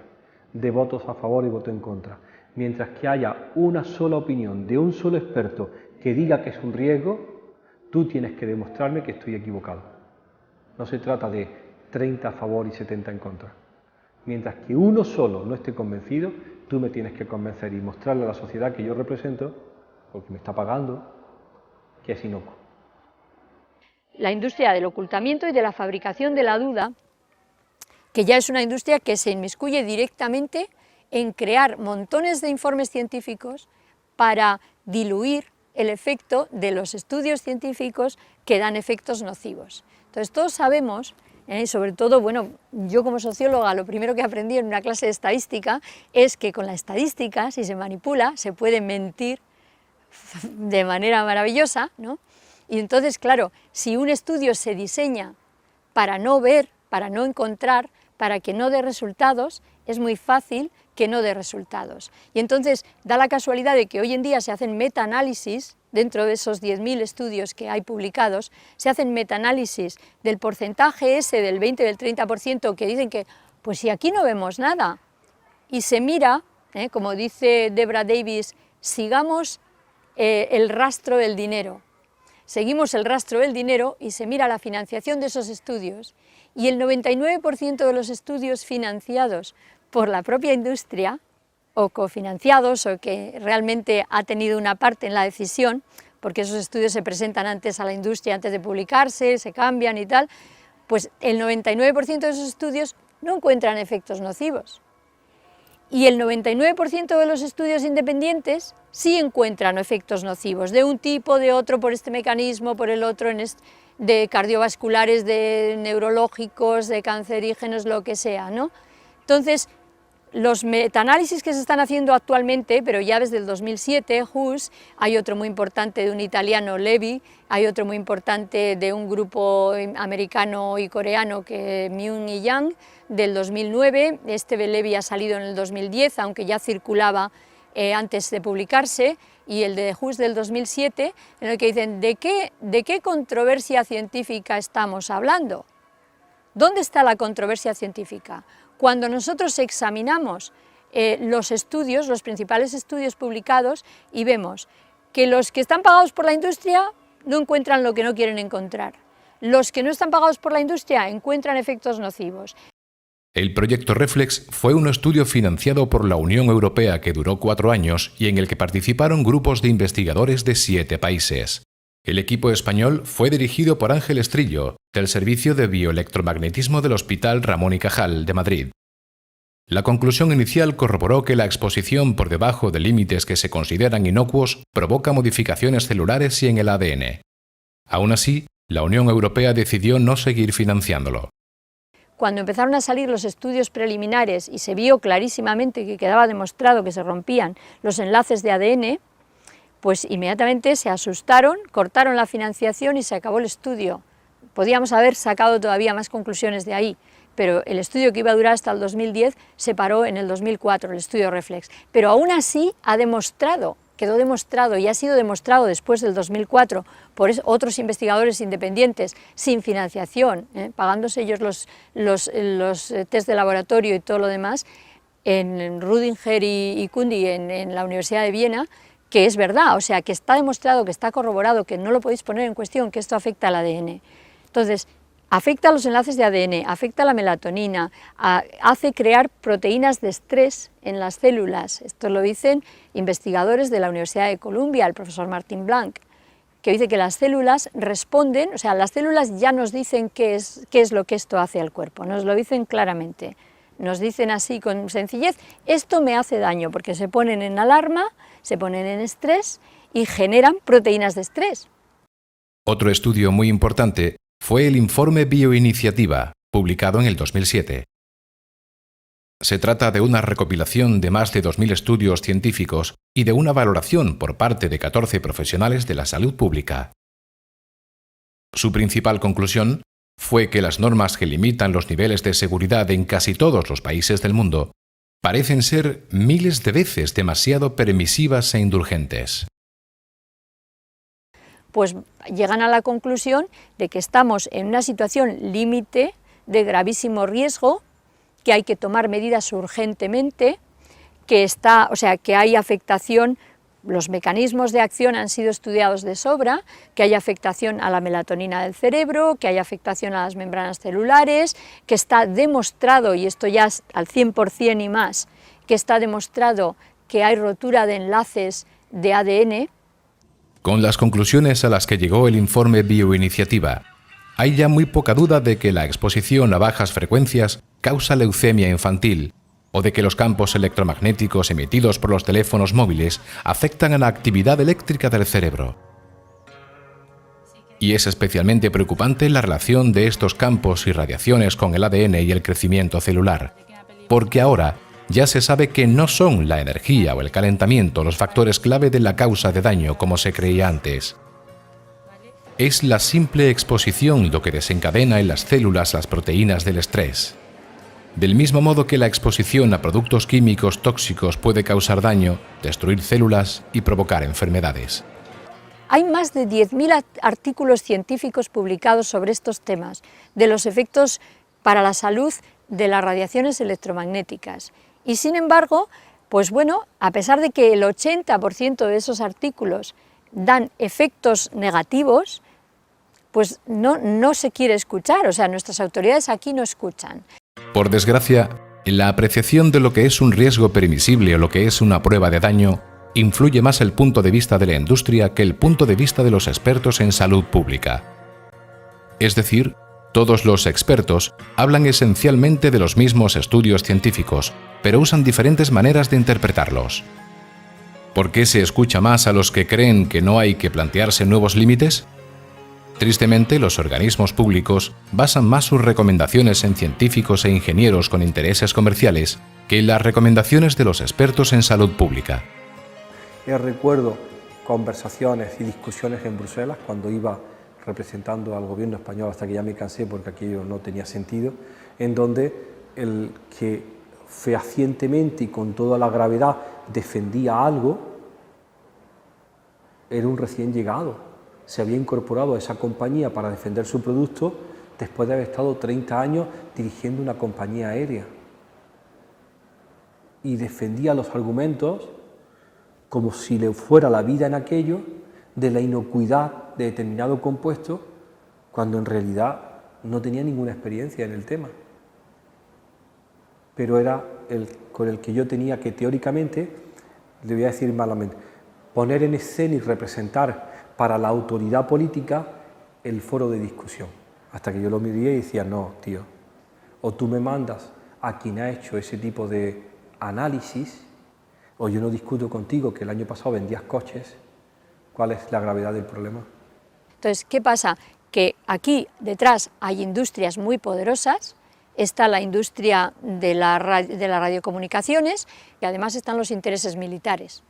de votos a favor y voto en contra. Mientras que haya una sola opinión de un solo experto que diga que es un riesgo, tú tienes que demostrarme que estoy equivocado. No se trata de 30 a favor y 70 en contra. Mientras que uno solo no esté convencido, tú me tienes que convencer y mostrarle a la sociedad que yo represento, porque me está pagando, que es inocuo. La industria del ocultamiento y de la fabricación de la duda, que ya es una industria que se inmiscuye directamente en crear montones de informes científicos para diluir el efecto de los estudios científicos que dan efectos nocivos. Entonces todos sabemos, sobre todo, bueno, yo como socióloga lo primero que aprendí en una clase de estadística es que con la estadística, si se manipula, se puede mentir de manera maravillosa, ¿no? Y entonces, claro, si un estudio se diseña para no ver, para no encontrar, para que no dé resultados, es muy fácil que no dé resultados. Y entonces da la casualidad de que hoy en día se hacen metaanálisis, dentro de esos 10.000 estudios que hay publicados, se hacen metaanálisis del porcentaje ese del 20 del 30% que dicen que, pues si aquí no vemos nada, y se mira, como dice Deborah Davis, sigamos el rastro del dinero. Seguimos el rastro del dinero y se mira la financiación de esos estudios, y el 99% de los estudios financiados por la propia industria, o cofinanciados, o que realmente ha tenido una parte en la decisión, porque esos estudios se presentan antes a la industria, antes de publicarse, se cambian y tal, pues el 99% de esos estudios no encuentran efectos nocivos. Y el 99% de los estudios independientes sí encuentran efectos nocivos, de un tipo, de otro, por este mecanismo, por el otro, de cardiovasculares, de neurológicos, de cancerígenos, lo que sea, ¿no? Entonces, los metaanálisis que se están haciendo actualmente, pero ya desde el 2007, Hus, hay otro muy importante de un italiano, Levy, hay otro muy importante de un grupo americano y coreano, que Myung y Yang, del 2009, este Levy ha salido en el 2010, aunque ya circulaba antes de publicarse, y el de Hus del 2007, en el que dicen, ¿de qué controversia científica estamos hablando? ¿Dónde está la controversia científica? Cuando nosotros examinamos los estudios, los principales estudios publicados, y vemos que los que están pagados por la industria no encuentran lo que no quieren encontrar. Los que no están pagados por la industria encuentran efectos nocivos. El proyecto Reflex fue un estudio financiado por la Unión Europea que duró 4 años y en el que participaron grupos de investigadores de 7 países. El equipo español fue dirigido por Ángel Estrillo, del Servicio de Bioelectromagnetismo del Hospital Ramón y Cajal de Madrid. La conclusión inicial corroboró que la exposición por debajo de límites que se consideran inocuos provoca modificaciones celulares y en el ADN. Aún así, la Unión Europea decidió no seguir financiándolo. Cuando empezaron a salir los estudios preliminares y se vio clarísimamente que quedaba demostrado que se rompían los enlaces de ADN, pues inmediatamente se asustaron, cortaron la financiación y se acabó el estudio. Podíamos haber sacado todavía más conclusiones de ahí, pero el estudio que iba a durar hasta el 2010 se paró en el 2004, el estudio Reflex. Pero aún así ha demostrado, quedó demostrado y ha sido demostrado después del 2004 por otros investigadores independientes, sin financiación, pagándose ellos los test de laboratorio y todo lo demás, en Rüdiger y Kundi en la Universidad de Viena, que es verdad, o sea, que está demostrado, que está corroborado, que no lo podéis poner en cuestión, que esto afecta al ADN. Entonces, afecta a los enlaces de ADN, afecta a la melatonina, hace crear proteínas de estrés en las células. Esto lo dicen investigadores de la Universidad de Columbia, el profesor Martin Blanc, que dice que las células responden, o sea, las células ya nos dicen qué es lo que esto hace al cuerpo, nos lo dicen claramente. Nos dicen así con sencillez, esto me hace daño, porque se ponen en alarma, se ponen en estrés y generan proteínas de estrés. Otro estudio muy importante fue el informe Bioiniciativa, publicado en el 2007. Se trata de una recopilación de más de 2.000 estudios científicos y de una valoración por parte de 14 profesionales de la salud pública. Su principal conclusión fue que las normas que limitan los niveles de seguridad en casi todos los países del mundo parecen ser miles de veces demasiado permisivas e indulgentes. Pues llegan a la conclusión de que estamos en una situación límite de gravísimo riesgo, que hay que tomar medidas urgentemente, que hay afectación, los mecanismos de acción han sido estudiados de sobra, que hay afectación a la melatonina del cerebro, que hay afectación a las membranas celulares, que está demostrado, y esto ya es al 100% y más, que está demostrado que hay rotura de enlaces de ADN. Con las conclusiones a las que llegó el informe Bioiniciativa, hay ya muy poca duda de que la exposición a bajas frecuencias causa leucemia infantil, o de que los campos electromagnéticos emitidos por los teléfonos móviles afectan a la actividad eléctrica del cerebro. Y es especialmente preocupante la relación de estos campos y radiaciones con el ADN y el crecimiento celular, porque ahora ya se sabe que no son la energía o el calentamiento los factores clave de la causa de daño como se creía antes. Es la simple exposición lo que desencadena en las células las proteínas del estrés. Del mismo modo que la exposición a productos químicos tóxicos puede causar daño, destruir células y provocar enfermedades. Hay más de 10.000 artículos científicos publicados sobre estos temas, de los efectos para la salud de las radiaciones electromagnéticas. Y sin embargo, pues bueno, a pesar de que el 80% de esos artículos dan efectos negativos, pues no se quiere escuchar, o sea, nuestras autoridades aquí no escuchan. Por desgracia, en la apreciación de lo que es un riesgo permisible o lo que es una prueba de daño, influye más el punto de vista de la industria que el punto de vista de los expertos en salud pública. Es decir, todos los expertos hablan esencialmente de los mismos estudios científicos, pero usan diferentes maneras de interpretarlos. ¿Por qué se escucha más a los que creen que no hay que plantearse nuevos límites? Tristemente, los organismos públicos basan más sus recomendaciones en científicos e ingenieros con intereses comerciales que en las recomendaciones de los expertos en salud pública. Recuerdo conversaciones y discusiones en Bruselas cuando iba representando al gobierno español, hasta que ya me cansé porque aquello no tenía sentido, en donde el que fehacientemente y con toda la gravedad defendía algo era un recién llegado. Se había incorporado a esa compañía para defender su producto después de haber estado 30 años dirigiendo una compañía aérea. Y defendía los argumentos como si le fuera la vida en aquello de la inocuidad de determinado compuesto, cuando en realidad no tenía ninguna experiencia en el tema. Pero era el con el que yo tenía que, teóricamente, le voy a decir malamente, poner en escena y representar para la autoridad política el foro de discusión. Hasta que yo lo miré y decía, no, tío, o tú me mandas a quien ha hecho ese tipo de análisis, o yo no discuto contigo que el año pasado vendías coches. ¿Cuál es la gravedad del problema? Entonces, ¿qué pasa? Que aquí detrás hay industrias muy poderosas, está la industria de las radiocomunicaciones y además están los intereses militares.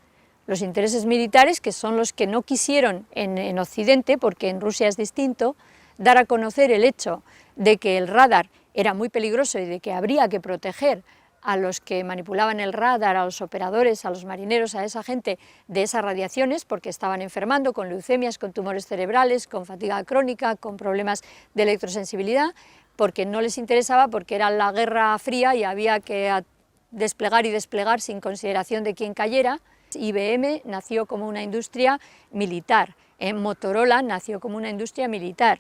Los intereses militares, que son los que no quisieron en Occidente, porque en Rusia es distinto, dar a conocer el hecho de que el radar era muy peligroso y de que habría que proteger a los que manipulaban el radar, a los operadores, a los marineros, a esa gente de esas radiaciones, porque estaban enfermando con leucemias, con tumores cerebrales, con fatiga crónica, con problemas de electrosensibilidad, porque no les interesaba, porque era la Guerra Fría y había que desplegar y desplegar sin consideración de quién cayera. IBM nació como una industria militar, Motorola nació como una industria militar,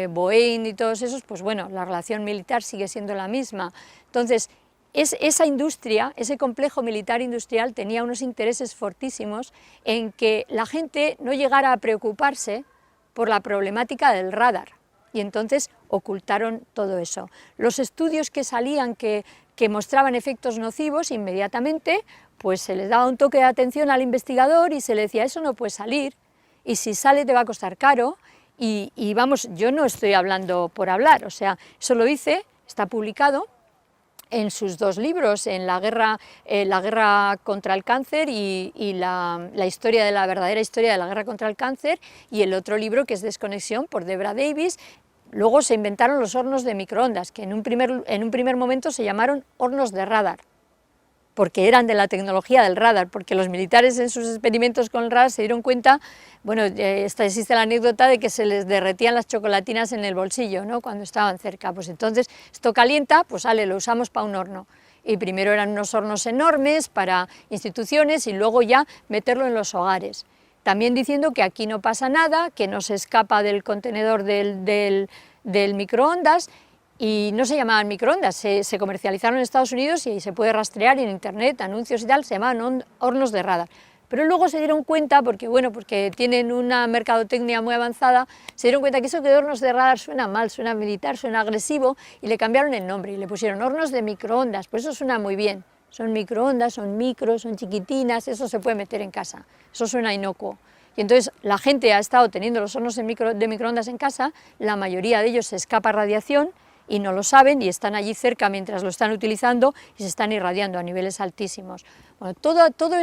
Boeing y todos esos, pues bueno, la relación militar sigue siendo la misma. Entonces, esa industria, ese complejo militar industrial tenía unos intereses fortísimos en que la gente no llegara a preocuparse por la problemática del radar, y entonces ocultaron todo eso. Los estudios que salían que mostraban efectos nocivos, inmediatamente pues se les daba un toque de atención al investigador y se le decía, eso no puede salir, y si sale te va a costar caro, y vamos, yo no estoy hablando por hablar, o sea, eso lo dice, está publicado en sus dos libros, en la guerra contra el cáncer y la verdadera historia de la guerra contra el cáncer, y el otro libro que es Desconexión, por Deborah Davis. Luego se inventaron los hornos de microondas, que en un primer momento se llamaron hornos de radar, porque eran de la tecnología del radar, porque los militares en sus experimentos con el radar se dieron cuenta, bueno, existe la anécdota de que se les derretían las chocolatinas en el bolsillo, ¿no?, cuando estaban cerca. Pues entonces esto calienta, pues sale, lo usamos para un horno. Y primero eran unos hornos enormes para instituciones y luego ya meterlo en los hogares. También diciendo que aquí no pasa nada, que no se escapa del contenedor del microondas, y no se llamaban microondas, se comercializaron en Estados Unidos y se puede rastrear en internet, anuncios y tal, se llamaban hornos de radar. Pero luego se dieron cuenta, porque tienen una mercadotecnia muy avanzada, se dieron cuenta que eso de hornos de radar suena mal, suena militar, suena agresivo, y le cambiaron el nombre y le pusieron hornos de microondas, pues eso suena muy bien. Son microondas, son micros, son chiquitinas, eso se puede meter en casa, eso suena inocuo. Y entonces la gente ha estado teniendo los hornos de microondas en casa, la mayoría de ellos se escapa radiación y no lo saben y están allí cerca mientras lo están utilizando y se están irradiando a niveles altísimos. Bueno, todo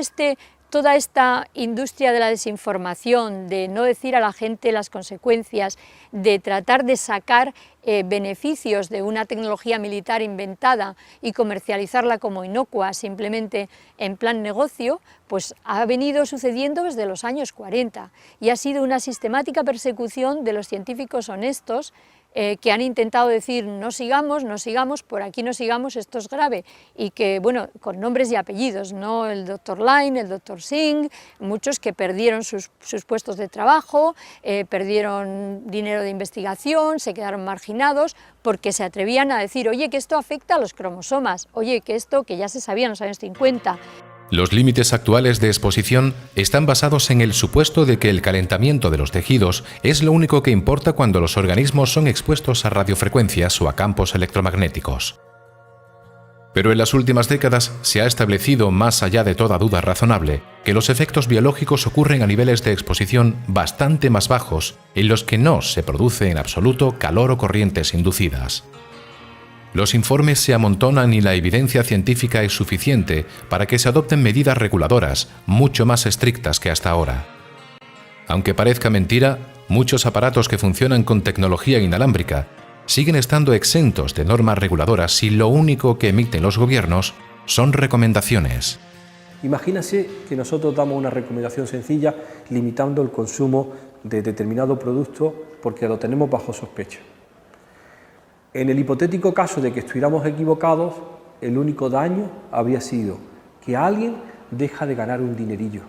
toda esta industria de la desinformación, de no decir a la gente las consecuencias, de tratar de sacar beneficios de una tecnología militar inventada y comercializarla como inocua simplemente en plan negocio, pues ha venido sucediendo desde los años 40 y ha sido una sistemática persecución de los científicos honestos que han intentado decir no sigamos, por aquí no sigamos, esto es grave, y que, bueno, con nombres y apellidos, ¿no? El doctor Line, el doctor Singh, muchos que perdieron sus puestos de trabajo, perdieron dinero de investigación, se quedaron marginados, porque se atrevían a decir, oye, que esto afecta a los cromosomas, oye, que esto, que ya se sabía en los años 50. Los límites actuales de exposición están basados en el supuesto de que el calentamiento de los tejidos es lo único que importa cuando los organismos son expuestos a radiofrecuencias o a campos electromagnéticos. Pero en las últimas décadas se ha establecido, más allá de toda duda razonable, que los efectos biológicos ocurren a niveles de exposición bastante más bajos, en los que no se produce en absoluto calor o corrientes inducidas. Los informes se amontonan y la evidencia científica es suficiente para que se adopten medidas reguladoras mucho más estrictas que hasta ahora. Aunque parezca mentira, muchos aparatos que funcionan con tecnología inalámbrica siguen estando exentos de normas reguladoras si lo único que emiten los gobiernos son recomendaciones. Imagínase que nosotros damos una recomendación sencilla limitando el consumo de determinado producto porque lo tenemos bajo sospecha. En el hipotético caso de que estuviéramos equivocados, el único daño habría sido que alguien deja de ganar un dinerillo.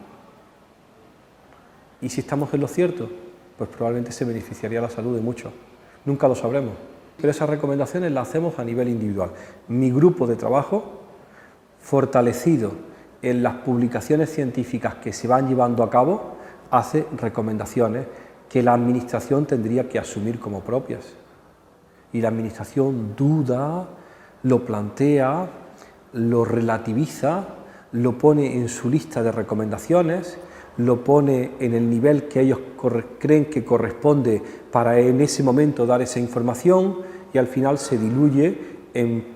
Y si estamos en lo cierto, pues probablemente se beneficiaría la salud de muchos. Nunca lo sabremos. Pero esas recomendaciones las hacemos a nivel individual. Mi grupo de trabajo, fortalecido en las publicaciones científicas que se van llevando a cabo, hace recomendaciones que la Administración tendría que asumir como propias. Y la Administración duda, lo plantea, lo relativiza, lo pone en su lista de recomendaciones, lo pone en el nivel que ellos creen que corresponde para en ese momento dar esa información y al final se diluye en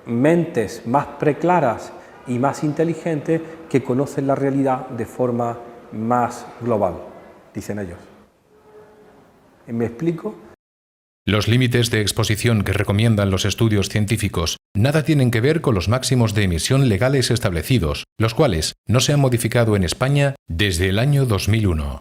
mentes más preclaras y más inteligentes que conocen la realidad de forma más global, dicen ellos. ¿Me explico? Los límites de exposición que recomiendan los estudios científicos nada tienen que ver con los máximos de emisión legales establecidos, los cuales no se han modificado en España desde el año 2001.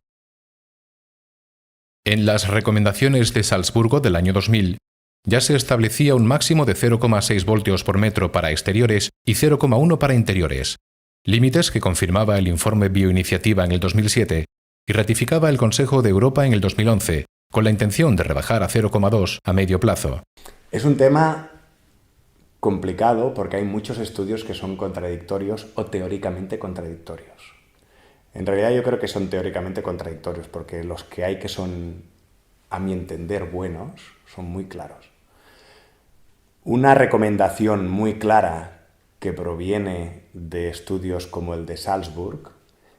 En las recomendaciones de Salzburgo del año 2000, ya se establecía un máximo de 0,6 voltios por metro para exteriores y 0,1 para interiores, límites que confirmaba el informe Bioiniciativa en el 2007 y ratificaba el Consejo de Europa en el 2011, con la intención de rebajar a 0,2 a medio plazo. Es un tema complicado porque hay muchos estudios que son contradictorios o teóricamente contradictorios. En realidad yo creo que son teóricamente contradictorios porque los que hay que son, a mi entender, buenos, son muy claros. Una recomendación muy clara que proviene de estudios como el de Salzburg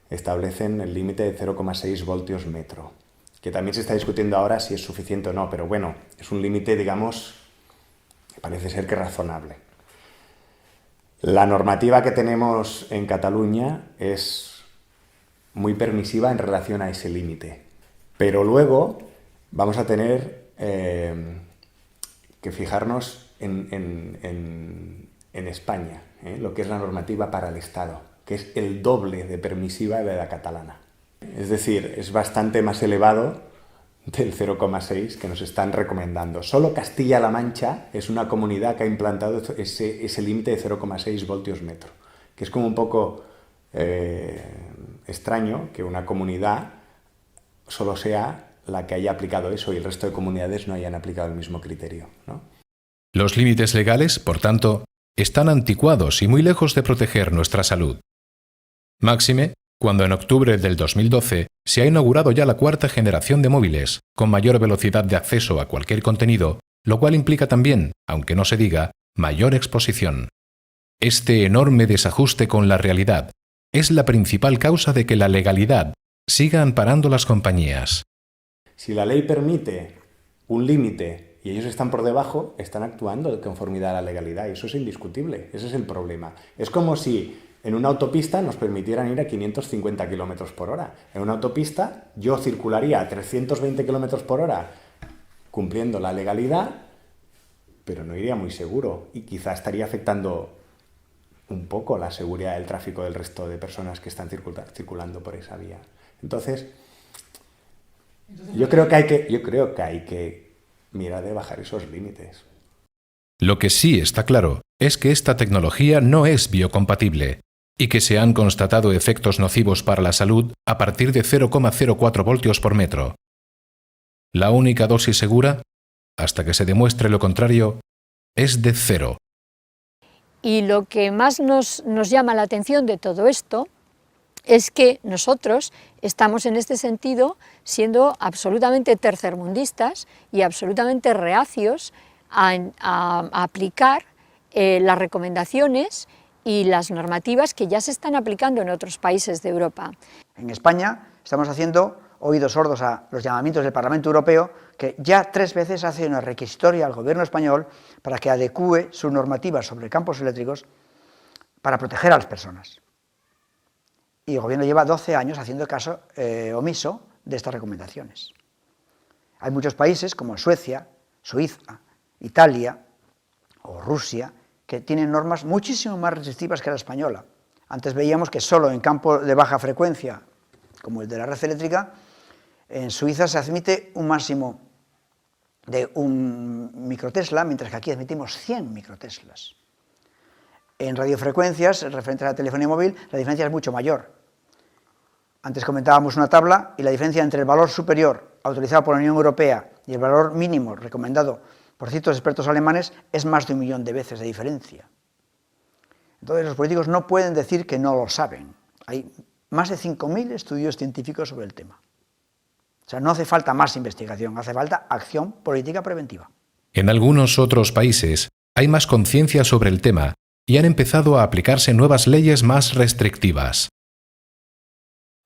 establecen el límite de 0,6 voltios metro, que también se está discutiendo ahora si es suficiente o no, pero bueno, es un límite, digamos, parece ser que razonable. La normativa que tenemos en Cataluña es muy permisiva en relación a ese límite, pero luego vamos a tener que fijarnos en España, lo que es la normativa para el Estado, que es el doble de permisiva de la catalana. Es decir, es bastante más elevado del 0,6 que nos están recomendando. Solo Castilla-La Mancha es una comunidad que ha implantado ese límite de 0,6 voltios metro, que es como un poco extraño que una comunidad solo sea la que haya aplicado eso y el resto de comunidades no hayan aplicado el mismo criterio, ¿no? Los límites legales, por tanto, están anticuados y muy lejos de proteger nuestra salud. Máxime, cuando en octubre del 2012 se ha inaugurado ya la cuarta generación de móviles, con mayor velocidad de acceso a cualquier contenido, lo cual implica también, aunque no se diga, mayor exposición. Este enorme desajuste con la realidad es la principal causa de que la legalidad siga amparando las compañías. Si la ley permite un límite y ellos están por debajo, están actuando de conformidad a la legalidad y eso es indiscutible, ese es el problema. Es como si en una autopista nos permitieran ir a 550 km por hora. En una autopista yo circularía a 320 km por hora cumpliendo la legalidad, pero no iría muy seguro y quizá estaría afectando un poco la seguridad del tráfico del resto de personas que están circulando por esa vía. Entonces, yo creo que hay que mirar de bajar esos límites. Lo que sí está claro es que esta tecnología no es biocompatible y que se han constatado efectos nocivos para la salud a partir de 0,04 voltios por metro. La única dosis segura, hasta que se demuestre lo contrario, es de 0. Y lo que más nos llama la atención de todo esto es que nosotros estamos en este sentido siendo absolutamente tercermundistas y absolutamente reacios a aplicar las recomendaciones y las normativas que ya se están aplicando en otros países de Europa. En España estamos haciendo oídos sordos a los llamamientos del Parlamento Europeo, que ya 3 veces hace una requisitoria al gobierno español para que adecúe sus normativas sobre campos eléctricos para proteger a las personas. Y el gobierno lleva 12 años haciendo caso omiso de estas recomendaciones. Hay muchos países como Suecia, Suiza, Italia o Rusia que tienen normas muchísimo más restrictivas que la española. Antes veíamos que solo en campos de baja frecuencia, como el de la red eléctrica, en Suiza se admite un máximo de 1 microtesla, mientras que aquí admitimos 100 microteslas. En radiofrecuencias, referente a la telefonía móvil, la diferencia es mucho mayor. Antes comentábamos una tabla y la diferencia entre el valor superior autorizado por la Unión Europea y el valor mínimo recomendado por ciertos expertos alemanes es más de 1 millón de veces de diferencia. Entonces los políticos no pueden decir que no lo saben. Hay más de 5.000 estudios científicos sobre el tema. O sea, no hace falta más investigación, hace falta acción política preventiva. En algunos otros países hay más conciencia sobre el tema y han empezado a aplicarse nuevas leyes más restrictivas.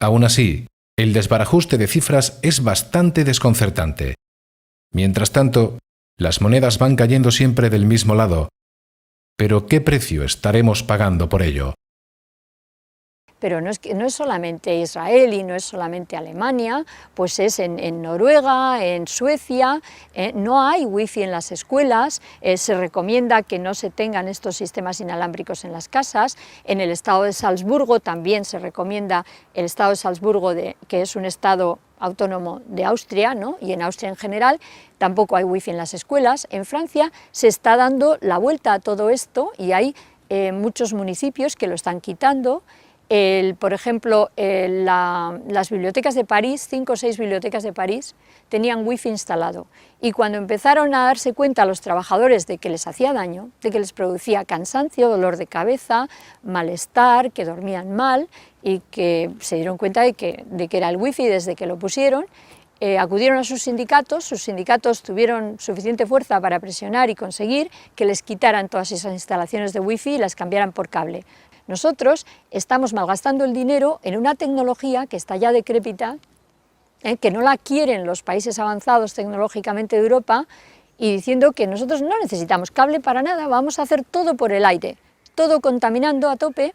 Aún así, el desbarajuste de cifras es bastante desconcertante. Mientras tanto, las monedas van cayendo siempre del mismo lado. Pero ¿qué precio estaremos pagando por ello? Pero no es solamente Israel y no es solamente Alemania, pues es en Noruega, en Suecia, no hay wifi en las escuelas, se recomienda que no se tengan estos sistemas inalámbricos en las casas, en el estado de Salzburgo también se recomienda, el estado de Salzburgo, que es un estado autónomo de Austria, ¿no? Y en Austria en general tampoco hay wifi en las escuelas. En Francia se está dando la vuelta a todo esto y hay muchos municipios que lo están quitando. Por ejemplo, las bibliotecas de París, 5 o 6 bibliotecas de París, tenían wifi instalado. Y cuando empezaron a darse cuenta los trabajadores de que les hacía daño, de que les producía cansancio, dolor de cabeza, malestar, que dormían mal, y que se dieron cuenta de que era el wifi desde que lo pusieron, acudieron a sus sindicatos tuvieron suficiente fuerza para presionar y conseguir que les quitaran todas esas instalaciones de wifi y las cambiaran por cable. Nosotros estamos malgastando el dinero en una tecnología que está ya decrépita, que no la quieren los países avanzados tecnológicamente de Europa, y diciendo que nosotros no necesitamos cable para nada, vamos a hacer todo por el aire, todo contaminando a tope,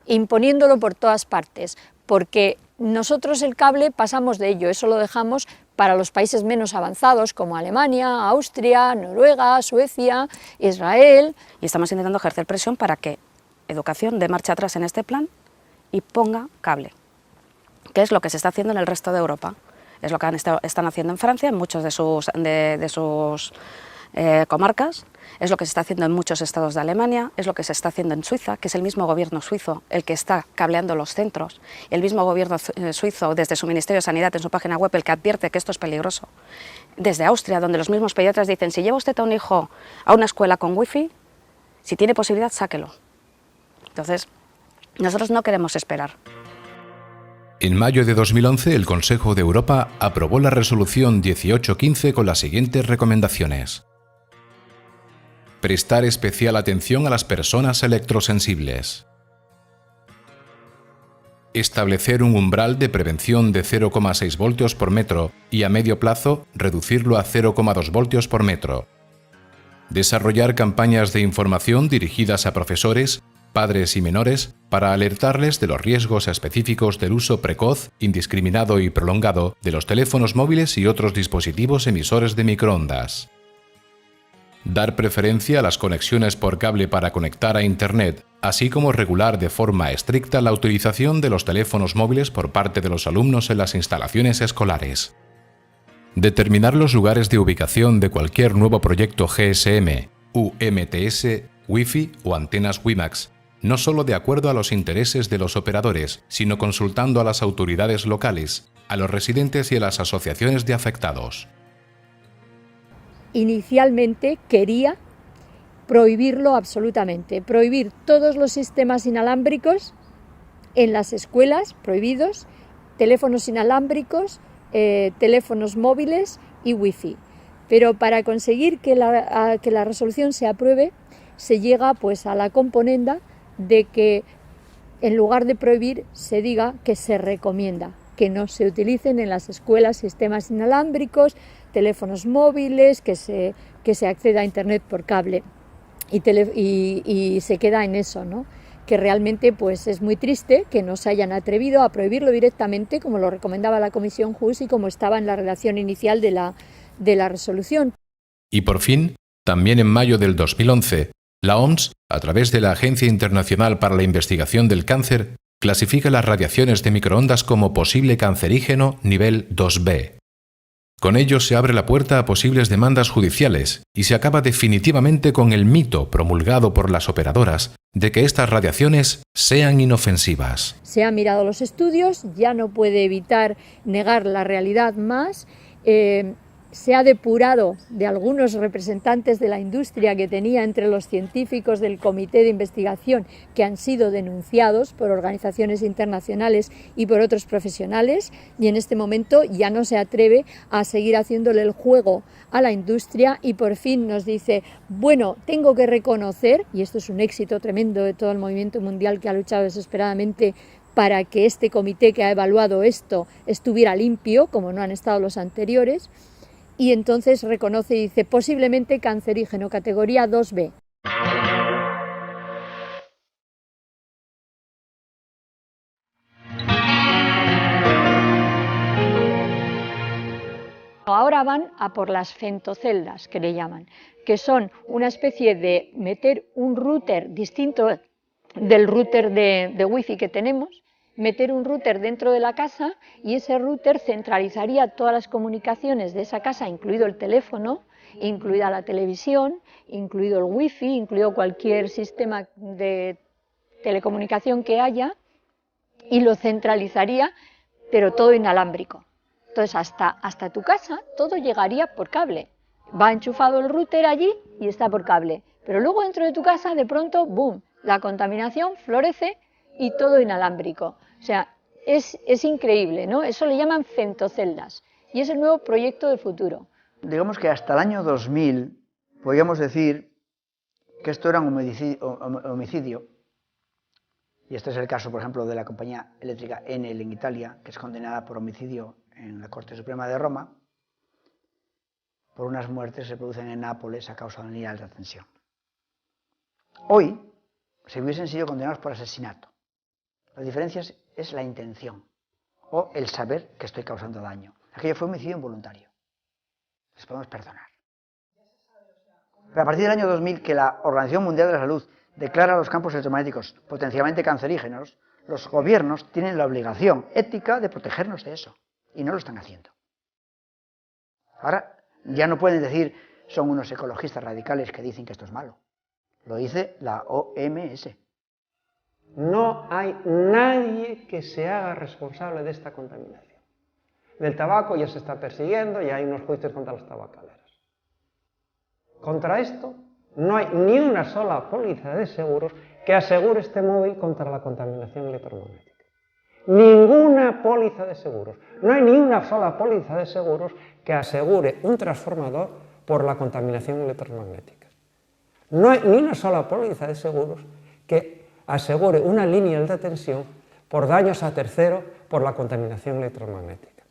imponiéndolo por todas partes, porque nosotros el cable pasamos de ello, eso lo dejamos para los países menos avanzados como Alemania, Austria, Noruega, Suecia, Israel. Y estamos intentando ejercer presión para que Educación dé marcha atrás en este plan y ponga cable, que es lo que se está haciendo en el resto de Europa. Es lo que están haciendo en Francia, en muchos de sus comarcas, es lo que se está haciendo en muchos estados de Alemania, es lo que se está haciendo en Suiza, que es el mismo gobierno suizo el que está cableando los centros, el mismo gobierno suizo desde su Ministerio de Sanidad en su página web el que advierte que esto es peligroso. Desde Austria, donde los mismos pediatras dicen, si lleva usted a un hijo a una escuela con wifi, si tiene posibilidad, sáquelo. Entonces, nosotros no queremos esperar. En mayo de 2011, el Consejo de Europa aprobó la resolución 1815 con las siguientes recomendaciones. Prestar especial atención a las personas electrosensibles. Establecer un umbral de prevención de 0,6 voltios por metro y a medio plazo reducirlo a 0,2 voltios por metro. Desarrollar campañas de información dirigidas a profesores padres y menores para alertarles de los riesgos específicos del uso precoz, indiscriminado y prolongado de los teléfonos móviles y otros dispositivos emisores de microondas. Dar preferencia a las conexiones por cable para conectar a Internet, así como regular de forma estricta la utilización de los teléfonos móviles por parte de los alumnos en las instalaciones escolares. Determinar los lugares de ubicación de cualquier nuevo proyecto GSM, UMTS, Wi-Fi o antenas WiMAX, no solo de acuerdo a los intereses de los operadores, sino consultando a las autoridades locales, a los residentes y a las asociaciones de afectados. Inicialmente quería prohibirlo absolutamente, prohibir todos los sistemas inalámbricos en las escuelas, prohibidos, teléfonos inalámbricos, teléfonos móviles y wifi. Pero para conseguir que la resolución se apruebe, se llega pues a la componenda de que en lugar de prohibir se diga que se recomienda que no se utilicen en las escuelas sistemas inalámbricos, teléfonos móviles, que se acceda a Internet por cable y se queda en eso, ¿no? Que realmente pues es muy triste que no se hayan atrevido a prohibirlo directamente como lo recomendaba la Comisión JUS y como estaba en la redacción inicial de la resolución. Y por fin, también en mayo del 2011, la OMS, a través de la Agencia Internacional para la Investigación del Cáncer, clasifica las radiaciones de microondas como posible cancerígeno nivel 2B. Con ello se abre la puerta a posibles demandas judiciales y se acaba definitivamente con el mito promulgado por las operadoras de que estas radiaciones sean inofensivas. Se han mirado los estudios, ya no puede evitar negar la realidad más. Se ha depurado de algunos representantes de la industria que tenía entre los científicos del Comité de Investigación que han sido denunciados por organizaciones internacionales y por otros profesionales, y en este momento ya no se atreve a seguir haciéndole el juego a la industria y por fin nos dice, bueno, tengo que reconocer, y esto es un éxito tremendo de todo el movimiento mundial que ha luchado desesperadamente para que este comité que ha evaluado esto estuviera limpio, como no han estado los anteriores, y entonces reconoce y dice posiblemente cancerígeno, categoría 2B. Ahora van a por las femtoceldas, que le llaman, que son una especie de meter un router distinto del router de wifi que tenemos, meter un router dentro de la casa y ese router centralizaría todas las comunicaciones de esa casa, incluido el teléfono, incluida la televisión, incluido el wifi, incluido cualquier sistema de telecomunicación que haya, y lo centralizaría, pero todo inalámbrico. Entonces hasta tu casa todo llegaría por cable. Va enchufado el router allí y está por cable. Pero luego dentro de tu casa de pronto, ¡boom!, la contaminación florece y todo inalámbrico. O sea, es increíble, ¿no? Eso le llaman femtoceldas y es el nuevo proyecto del futuro. Digamos que hasta el año 2000 podríamos decir que esto era un homicidio. Y este es el caso, por ejemplo, de la compañía eléctrica Enel en Italia, que es condenada por homicidio en la Corte Suprema de Roma, por unas muertes que se producen en Nápoles a causa de una alta tensión. Hoy se hubiesen sido condenados por asesinato. La diferencia es la intención o el saber que estoy causando daño. Aquello fue homicidio involuntario. Les podemos perdonar. Pero a partir del año 2000, que la Organización Mundial de la Salud declara los campos electromagnéticos potencialmente cancerígenos, los gobiernos tienen la obligación ética de protegernos de eso. Y no lo están haciendo. Ahora ya no pueden decir son unos ecologistas radicales que dicen que esto es malo. Lo dice la OMS. No hay nadie que se haga responsable de esta contaminación. Del tabaco ya se está persiguiendo y hay unos juicios contra las tabacaleras. Contra esto no hay ni una sola póliza de seguros que asegure este móvil contra la contaminación electromagnética. Ninguna póliza de seguros. No hay ni una sola póliza de seguros que asegure un transformador por la contaminación electromagnética. No hay ni una sola póliza de seguros que asegure una línea de tensión por daños a terceros por la contaminación electromagnética.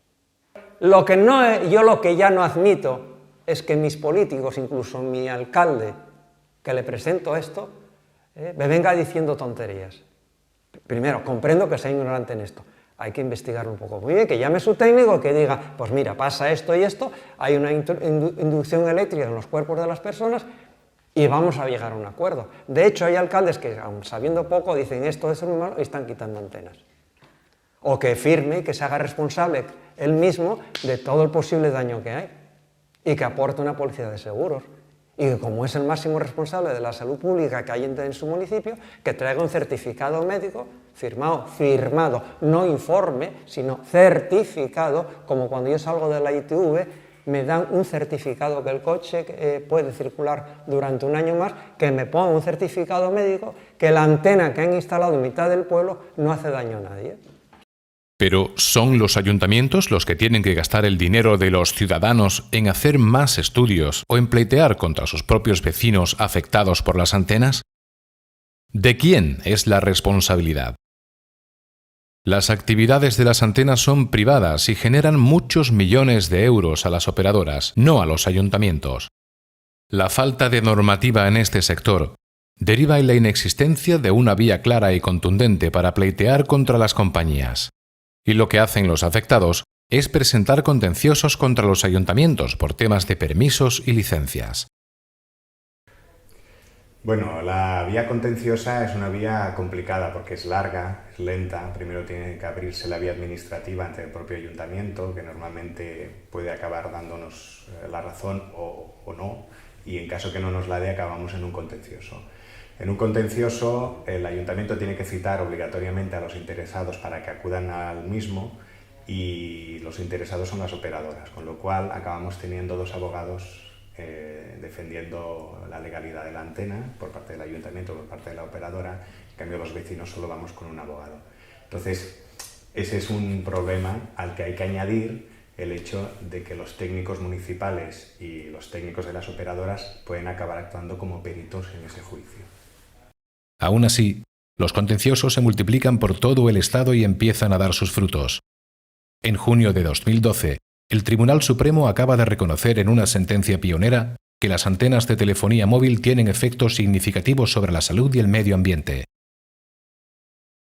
Lo que ya no admito es que mis políticos, incluso mi alcalde, que le presento esto, me venga diciendo tonterías. Primero, comprendo que sea ignorante en esto. Hay que investigarlo un poco. Muy bien, que llame su técnico, que diga, pues mira, pasa esto y esto, hay una inducción eléctrica en los cuerpos de las personas y vamos a llegar a un acuerdo. De hecho, hay alcaldes que, aun sabiendo poco, dicen esto es muy malo y están quitando antenas. O que firme y que se haga responsable él mismo de todo el posible daño que hay y que aporte una póliza de seguros. Y que como es el máximo responsable de la salud pública que hay en su municipio, que traiga un certificado médico firmado, no informe, sino certificado, como cuando yo salgo de la ITV, me dan un certificado que el coche puede circular durante un año más, que me ponga un certificado médico que la antena que han instalado en mitad del pueblo no hace daño a nadie. Pero ¿son los ayuntamientos los que tienen que gastar el dinero de los ciudadanos en hacer más estudios o en pleitear contra sus propios vecinos afectados por las antenas? ¿De quién es la responsabilidad? Las actividades de las antenas son privadas y generan muchos millones de euros a las operadoras, no a los ayuntamientos. La falta de normativa en este sector deriva en la inexistencia de una vía clara y contundente para pleitear contra las compañías. Y lo que hacen los afectados es presentar contenciosos contra los ayuntamientos por temas de permisos y licencias. Bueno, la vía contenciosa es una vía complicada porque es larga, es lenta. Primero tiene que abrirse la vía administrativa ante el propio ayuntamiento, que normalmente puede acabar dándonos la razón o no, y en caso que no nos la dé acabamos en un contencioso. En un contencioso, el ayuntamiento tiene que citar obligatoriamente a los interesados para que acudan al mismo y los interesados son las operadoras, con lo cual acabamos teniendo dos abogados defendiendo la legalidad de la antena por parte del ayuntamiento, por parte de la operadora. En cambio, los vecinos solo vamos con un abogado. Entonces, ese es un problema al que hay que añadir el hecho de que los técnicos municipales y los técnicos de las operadoras pueden acabar actuando como peritos en ese juicio. Aún así, los contenciosos se multiplican por todo el Estado y empiezan a dar sus frutos. En junio de 2012, el Tribunal Supremo acaba de reconocer en una sentencia pionera que las antenas de telefonía móvil tienen efectos significativos sobre la salud y el medio ambiente.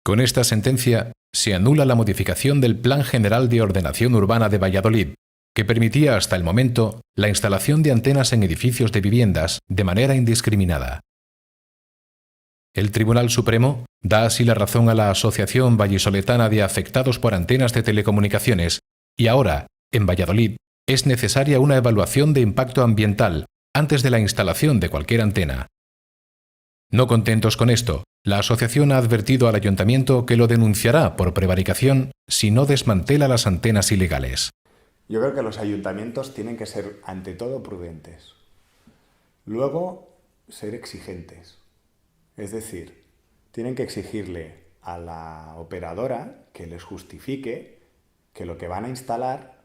Con esta sentencia, se anula la modificación del Plan General de Ordenación Urbana de Valladolid, que permitía hasta el momento la instalación de antenas en edificios de viviendas de manera indiscriminada. El Tribunal Supremo da así la razón a la Asociación Vallisoletana de Afectados por Antenas de Telecomunicaciones y ahora, en Valladolid, es necesaria una evaluación de impacto ambiental antes de la instalación de cualquier antena. No contentos con esto, la asociación ha advertido al ayuntamiento que lo denunciará por prevaricación si no desmantela las antenas ilegales. Yo creo que los ayuntamientos tienen que ser, ante todo, prudentes. Luego, ser exigentes. Es decir, tienen que exigirle a la operadora que les justifique que lo que van a instalar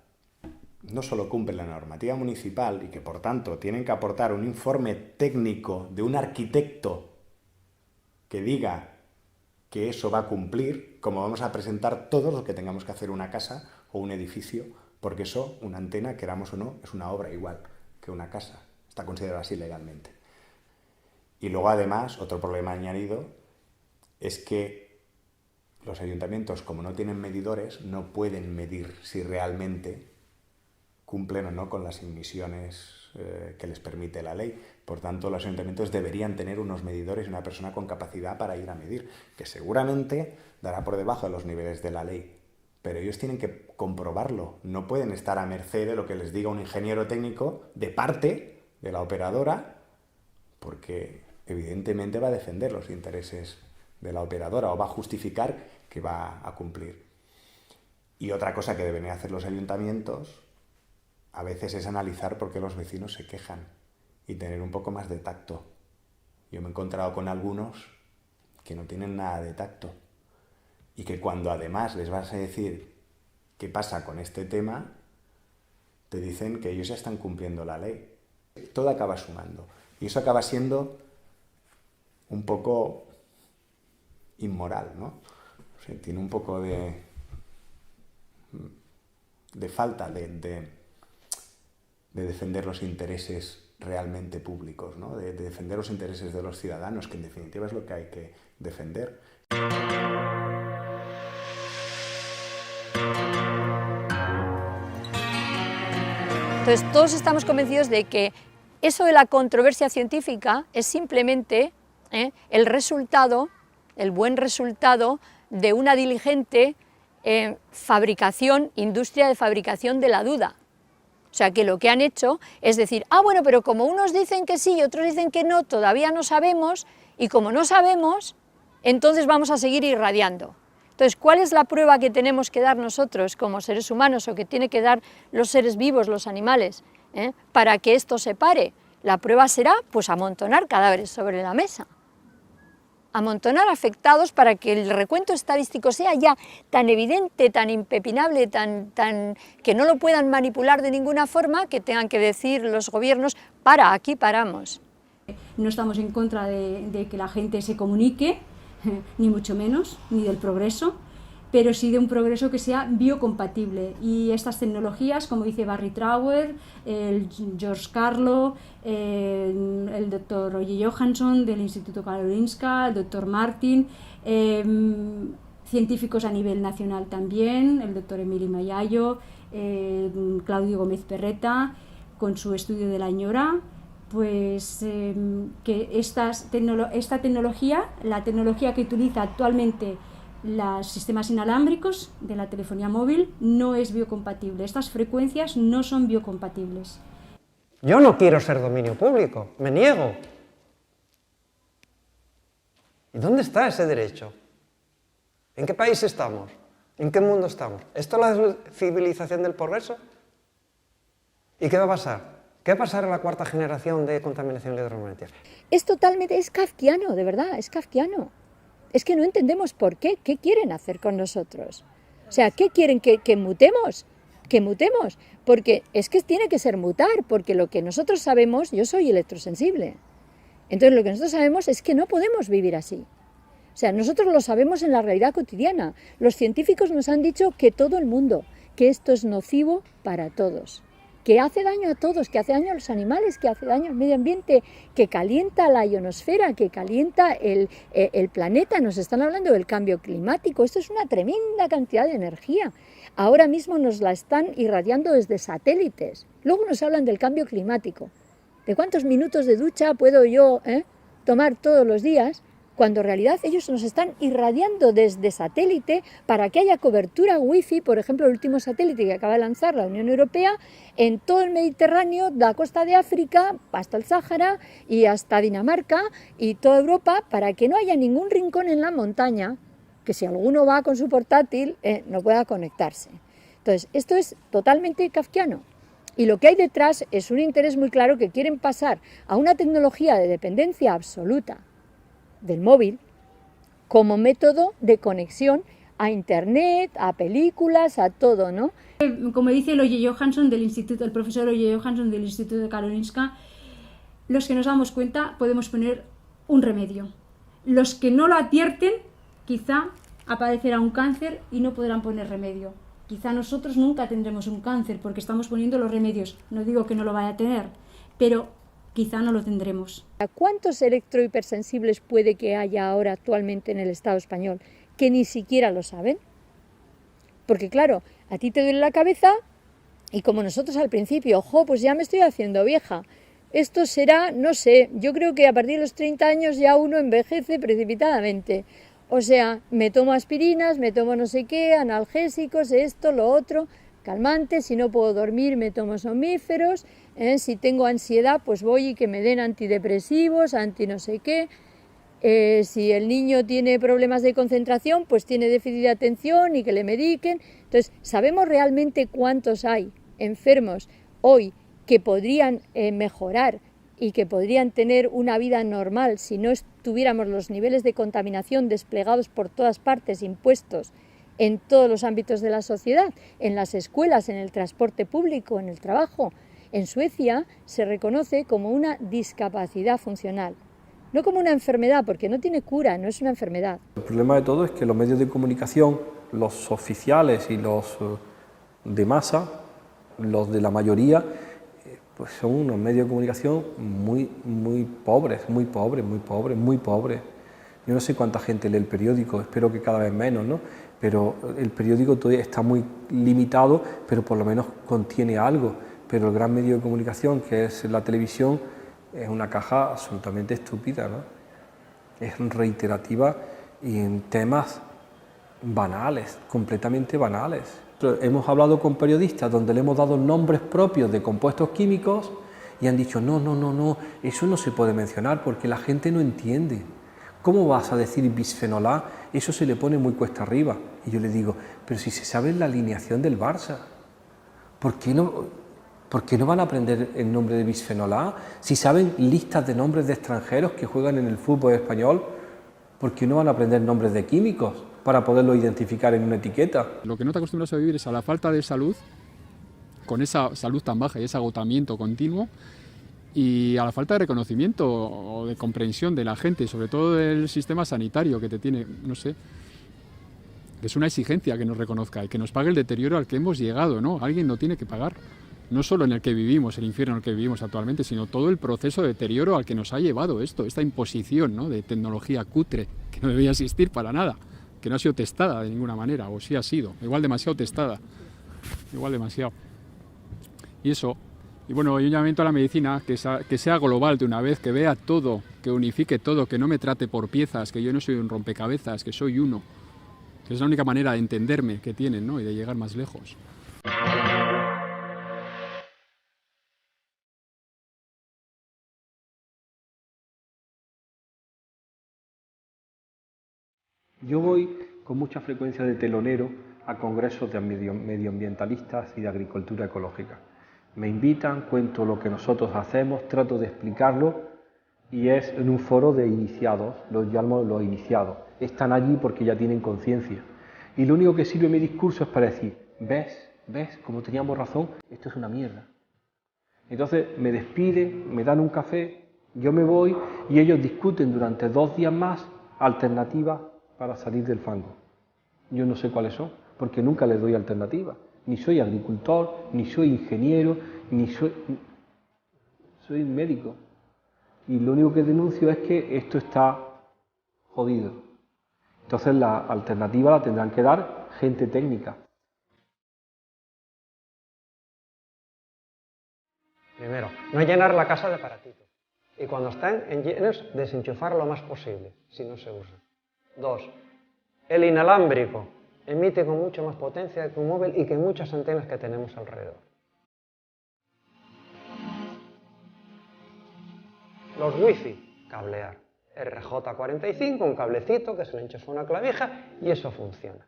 no solo cumple la normativa municipal y que, por tanto, tienen que aportar un informe técnico de un arquitecto que diga que eso va a cumplir, como vamos a presentar todos los que tengamos que hacer una casa o un edificio, porque eso, una antena, queramos o no, es una obra igual que una casa. Está considerada así legalmente. Y luego, además, otro problema añadido es que los ayuntamientos, como no tienen medidores, no pueden medir si realmente cumplen o no con las emisiones que les permite la ley. Por tanto, los ayuntamientos deberían tener unos medidores y una persona con capacidad para ir a medir, que seguramente dará por debajo de los niveles de la ley. Pero ellos tienen que comprobarlo. No pueden estar a merced de lo que les diga un ingeniero técnico de parte de la operadora, porque evidentemente va a defender los intereses de la operadora o va a justificar que va a cumplir. Y otra cosa que deben hacer los ayuntamientos a veces es analizar por qué los vecinos se quejan y tener un poco más de tacto. Yo me he encontrado con algunos que no tienen nada de tacto y que cuando además les vas a decir qué pasa con este tema, te dicen que ellos ya están cumpliendo la ley. Todo acaba sumando y eso acaba siendo un poco inmoral, ¿no? O sea, tiene un poco de falta de defender los intereses realmente públicos, ¿no? de defender los intereses de los ciudadanos, que en definitiva es lo que hay que defender. Entonces, todos estamos convencidos de que eso de la controversia científica es simplemente el resultado, el buen resultado de una diligente industria de fabricación de la duda. O sea, que lo que han hecho es decir, bueno, pero como unos dicen que sí y otros dicen que no, todavía no sabemos, y como no sabemos, entonces vamos a seguir irradiando. Entonces, ¿cuál es la prueba que tenemos que dar nosotros como seres humanos o que tienen que dar los seres vivos, los animales, para que esto se pare? La prueba será, pues, amontonar cadáveres sobre la mesa. Amontonar afectados para que el recuento estadístico sea ya tan evidente, tan impepinable, que no lo puedan manipular de ninguna forma, que tengan que decir los gobiernos, aquí paramos. No estamos en contra de que la gente se comunique, ni mucho menos, ni del progreso, pero sí de un progreso que sea biocompatible. Y estas tecnologías, como dice Barry Trower, el George Carlo, el doctor Roger Johansson del Instituto Karolinska, el doctor Martin, científicos a nivel nacional también, el doctor Emili Mayayo, Claudio Gómez Perreta, con su estudio de la ñora, pues que esta tecnología, la tecnología que utiliza actualmente los sistemas inalámbricos de la telefonía móvil, no es biocompatible. Estas frecuencias no son biocompatibles. Yo no quiero ser dominio público, me niego. ¿Y dónde está ese derecho? ¿En qué país estamos? ¿En qué mundo estamos? ¿Esto es la civilización del progreso? ¿Y qué va a pasar? ¿Qué va a pasar a la cuarta generación de contaminación electromagnética? Es kafkiano, de verdad, es kafkiano. Es que no entendemos por qué quieren hacer con nosotros. O sea, ¿qué quieren? ¿Que mutemos? Que mutemos, porque es que tiene que ser mutar, porque lo que nosotros sabemos, yo soy electrosensible, entonces lo que nosotros sabemos es que no podemos vivir así. O sea, nosotros lo sabemos en la realidad cotidiana. Los científicos nos han dicho que todo el mundo, que esto es nocivo para todos, que hace daño a todos, que hace daño a los animales, que hace daño al medio ambiente, que calienta la ionosfera, que calienta el planeta. Nos están hablando del cambio climático. Esto es una tremenda cantidad de energía. Ahora mismo nos la están irradiando desde satélites. Luego nos hablan del cambio climático. ¿De cuántos minutos de ducha puedo yo tomar todos los días? Cuando en realidad ellos nos están irradiando desde satélite para que haya cobertura wifi, por ejemplo, el último satélite que acaba de lanzar la Unión Europea, en todo el Mediterráneo, de la costa de África hasta el Sáhara y hasta Dinamarca y toda Europa, para que no haya ningún rincón en la montaña que si alguno va con su portátil no pueda conectarse. Entonces, esto es totalmente kafkiano. Y lo que hay detrás es un interés muy claro que quieren pasar a una tecnología de dependencia absoluta del móvil como método de conexión a internet, a películas, a todo, ¿no? Como dice el profesor Roger Johansson del Instituto de Karolinska, los que nos damos cuenta podemos poner un remedio. Los que no lo advierten, quizá aparecerá un cáncer y no podrán poner remedio. Quizá nosotros nunca tendremos un cáncer porque estamos poniendo los remedios. No digo que no lo vaya a tener, pero quizá no lo tendremos. ¿Cuántos electrohipersensibles puede que haya ahora actualmente en el Estado español que ni siquiera lo saben? Porque claro, a ti te duele la cabeza y como nosotros al principio, pues ya me estoy haciendo vieja. Esto será, no sé, yo creo que a partir de los 30 años ya uno envejece precipitadamente. O sea, me tomo aspirinas, me tomo no sé qué, analgésicos, esto, lo otro, calmantes, si no puedo dormir me tomo somníferos, si tengo ansiedad pues voy y que me den antidepresivos, anti no sé qué, si el niño tiene problemas de concentración pues tiene déficit de atención y que le mediquen. Entonces, ¿sabemos realmente cuántos hay enfermos hoy que podrían mejorar y que podrían tener una vida normal si no tuviéramos los niveles de contaminación desplegados por todas partes, impuestos en todos los ámbitos de la sociedad, en las escuelas, en el transporte público, en el trabajo? En Suecia se reconoce como una discapacidad funcional, no como una enfermedad, porque no tiene cura, no es una enfermedad. El problema de todo es que los medios de comunicación, los oficiales y los de masa, los de la mayoría, pues son unos medios de comunicación muy pobres, muy pobres, muy pobres, muy pobres. Yo no sé cuánta gente lee el periódico, espero que cada vez menos, ¿no? Pero el periódico todavía está muy limitado, pero por lo menos contiene algo. Pero el gran medio de comunicación, que es la televisión, es una caja absolutamente estúpida, ¿no? Es reiterativa y en temas banales, completamente banales. Hemos hablado con periodistas donde le hemos dado nombres propios de compuestos químicos y han dicho no, eso no se puede mencionar porque la gente no entiende. ¿Cómo vas a decir bisfenol A? Eso se le pone muy cuesta arriba. Y yo le digo, pero si se sabe la alineación del Barça, ¿por qué no van a aprender el nombre de bisfenol A? Si saben listas de nombres de extranjeros que juegan en el fútbol español, ¿por qué no van a aprender nombres de químicos para poderlo identificar en una etiqueta? Lo que no te acostumbras a vivir es a la falta de salud, con esa salud tan baja y ese agotamiento continuo, y a la falta de reconocimiento o de comprensión de la gente, sobre todo del sistema sanitario que te tiene, no sé, que es una exigencia que nos reconozca y que nos pague el deterioro al que hemos llegado, ¿no? Alguien lo tiene que pagar, no solo en el que vivimos, el infierno en el que vivimos actualmente, sino todo el proceso de deterioro al que nos ha llevado esto, esta imposición, ¿no?, de tecnología cutre, que no debía existir para nada, que no ha sido testada de ninguna manera, o sí ha sido, igual demasiado testada, igual demasiado. Y eso, y bueno, hay un llamamiento a la medicina que sea global de una vez, que vea todo, que unifique todo, que no me trate por piezas, que yo no soy un rompecabezas, que soy uno, que es la única manera de entenderme que tienen, ¿no?, y de llegar más lejos. Yo voy con mucha frecuencia de telonero a congresos de medioambientalistas y de agricultura ecológica. Me invitan, cuento lo que nosotros hacemos, trato de explicarlo y es en un foro de iniciados, los llamo los iniciados. Están allí porque ya tienen conciencia. Y lo único que sirve mi discurso es para decir, ¿ves? Como teníamos razón, esto es una mierda. Entonces me despiden, me dan un café, yo me voy y ellos discuten durante 2 días más alternativas para salir del fango. Yo no sé cuáles son, porque nunca les doy alternativas. Ni soy agricultor, ni soy ingeniero, soy médico. Y lo único que denuncio es que esto está jodido. Entonces la alternativa la tendrán que dar gente técnica. Primero, no llenar la casa de aparatitos. Y cuando están llenos, desenchufar lo más posible, si no se usa. 2. El inalámbrico emite con mucha más potencia que un móvil y que muchas antenas que tenemos alrededor. Los wifi, cablear. RJ45, un cablecito que se le enchufa una clavija y eso funciona.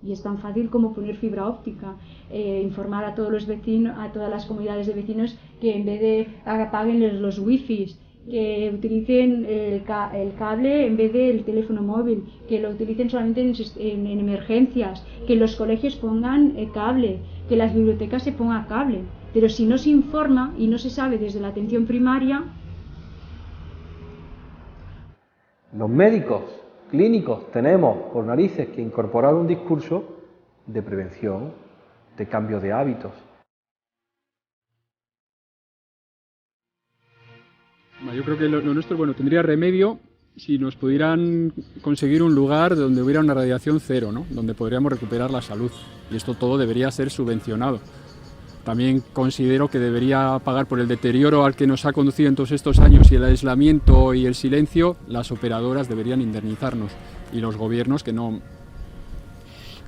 Y es tan fácil como poner fibra óptica, informar a todos los vecinos, a todas las comunidades de vecinos que en vez de apaguen los wifis, que utilicen el cable en vez del teléfono móvil, que lo utilicen solamente en emergencias, que los colegios pongan cable, que las bibliotecas se pongan cable. Pero si no se informa y no se sabe desde la atención primaria... Los médicos clínicos tenemos por narices que incorporar un discurso de prevención, de cambio de hábitos. Yo creo que lo nuestro, bueno, tendría remedio si nos pudieran conseguir un lugar donde hubiera una radiación cero, ¿no?, donde podríamos recuperar la salud. Y esto todo debería ser subvencionado. También considero que debería pagar por el deterioro al que nos ha conducido en todos estos años y el aislamiento y el silencio, las operadoras deberían indemnizarnos. Y los gobiernos que no...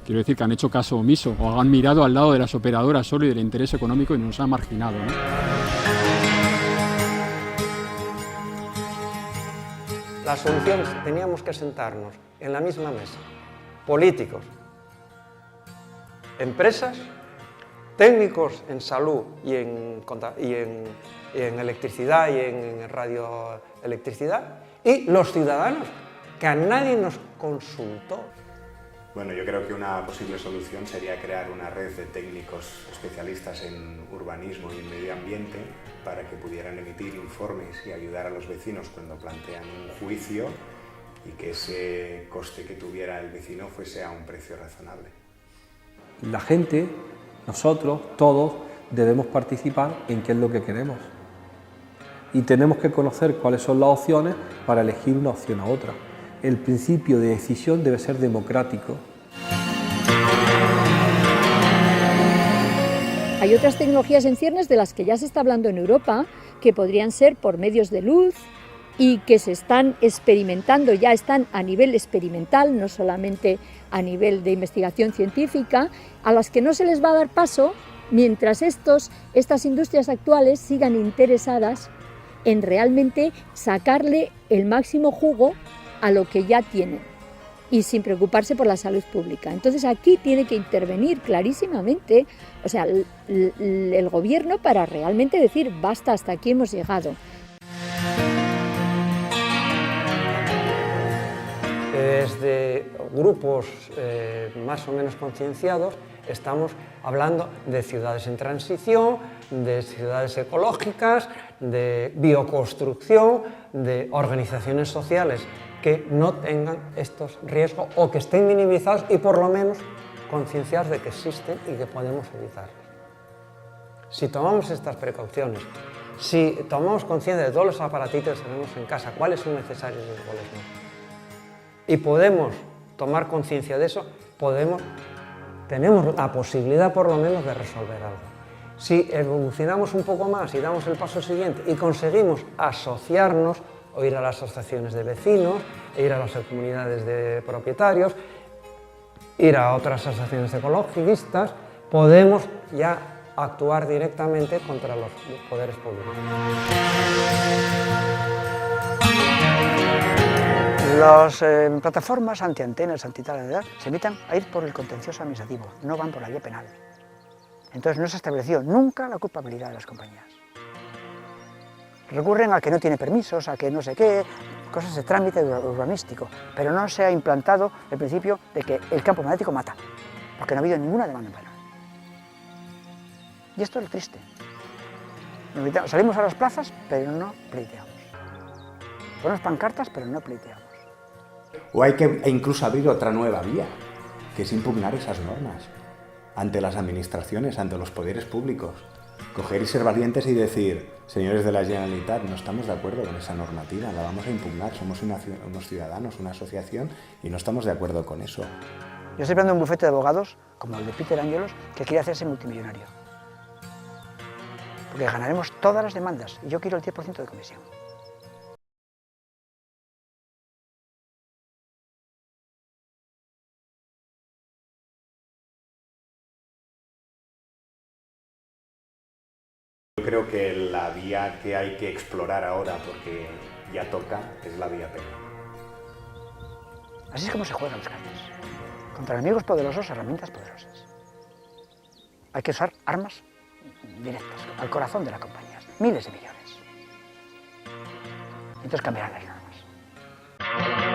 Quiero decir que han hecho caso omiso o han mirado al lado de las operadoras solo y del interés económico y nos han marginado, ¿no? La solución es que teníamos que sentarnos en la misma mesa, políticos, empresas, técnicos en salud y en electricidad y en radioelectricidad, y los ciudadanos, que a nadie nos consultó. Bueno, yo creo que una posible solución sería crear una red de técnicos especialistas en urbanismo y en medio ambiente para que pudieran emitir informes y ayudar a los vecinos cuando plantean un juicio y que ese coste que tuviera el vecino fuese a un precio razonable. La gente, nosotros, todos, debemos participar en qué es lo que queremos. Y tenemos que conocer cuáles son las opciones para elegir una opción a otra. El principio de decisión debe ser democrático. Hay otras tecnologías en ciernes de las que ya se está hablando en Europa, que podrían ser por medios de luz y que se están experimentando, ya están a nivel experimental, no solamente a nivel de investigación científica, a las que no se les va a dar paso mientras estas industrias actuales sigan interesadas en realmente sacarle el máximo jugo a lo que ya tienen y sin preocuparse por la salud pública. Entonces aquí tiene que intervenir clarísimamente, o sea, el gobierno para realmente decir basta, hasta aquí hemos llegado. Desde grupos más o menos concienciados estamos hablando de ciudades en transición, de ciudades ecológicas, de bioconstrucción, de organizaciones sociales que no tengan estos riesgos o que estén minimizados y por lo menos concienciados de que existen y que podemos evitarlos. Si tomamos estas precauciones, si tomamos conciencia de todos los aparatitos que tenemos en casa, cuáles son necesarios y cuáles no, y podemos tomar conciencia de eso, tenemos la posibilidad por lo menos de resolver algo. Si evolucionamos un poco más y damos el paso siguiente y conseguimos asociarnos, o ir a las asociaciones de vecinos, ir a las comunidades de propietarios, ir a otras asociaciones ecologistas, podemos ya actuar directamente contra los poderes públicos. Las plataformas antiantenas, antital, se evitan a ir por el contencioso administrativo, no van por la vía penal. Entonces no se ha establecido nunca la culpabilidad de las compañías. Recurren a que no tiene permisos, a que no sé qué, cosas de trámite urbanístico, pero no se ha implantado el principio de que el campo magnético mata, porque no ha habido ninguna demanda penal. Y esto es lo triste. Salimos a las plazas, pero no pleiteamos. Ponemos pancartas, pero no pleiteamos. O hay que incluso abrir otra nueva vía, que es impugnar esas normas ante las administraciones, ante los poderes públicos. Coger y ser valientes y decir, señores de la Generalitat, no estamos de acuerdo con esa normativa, la vamos a impugnar, somos unos ciudadanos, una asociación, y no estamos de acuerdo con eso. Yo estoy hablando de un bufete de abogados, como el de Peter Angelos, que quiere hacerse multimillonario. Porque ganaremos todas las demandas, y yo quiero el 10% de comisión. Yo creo que la vía que hay que explorar ahora, porque ya toca, es la vía penal. Así es como se juegan los cartas. Contra enemigos poderosos, herramientas poderosas. Hay que usar armas directas, al corazón de las compañías, miles de millones. Entonces cambiarán las normas.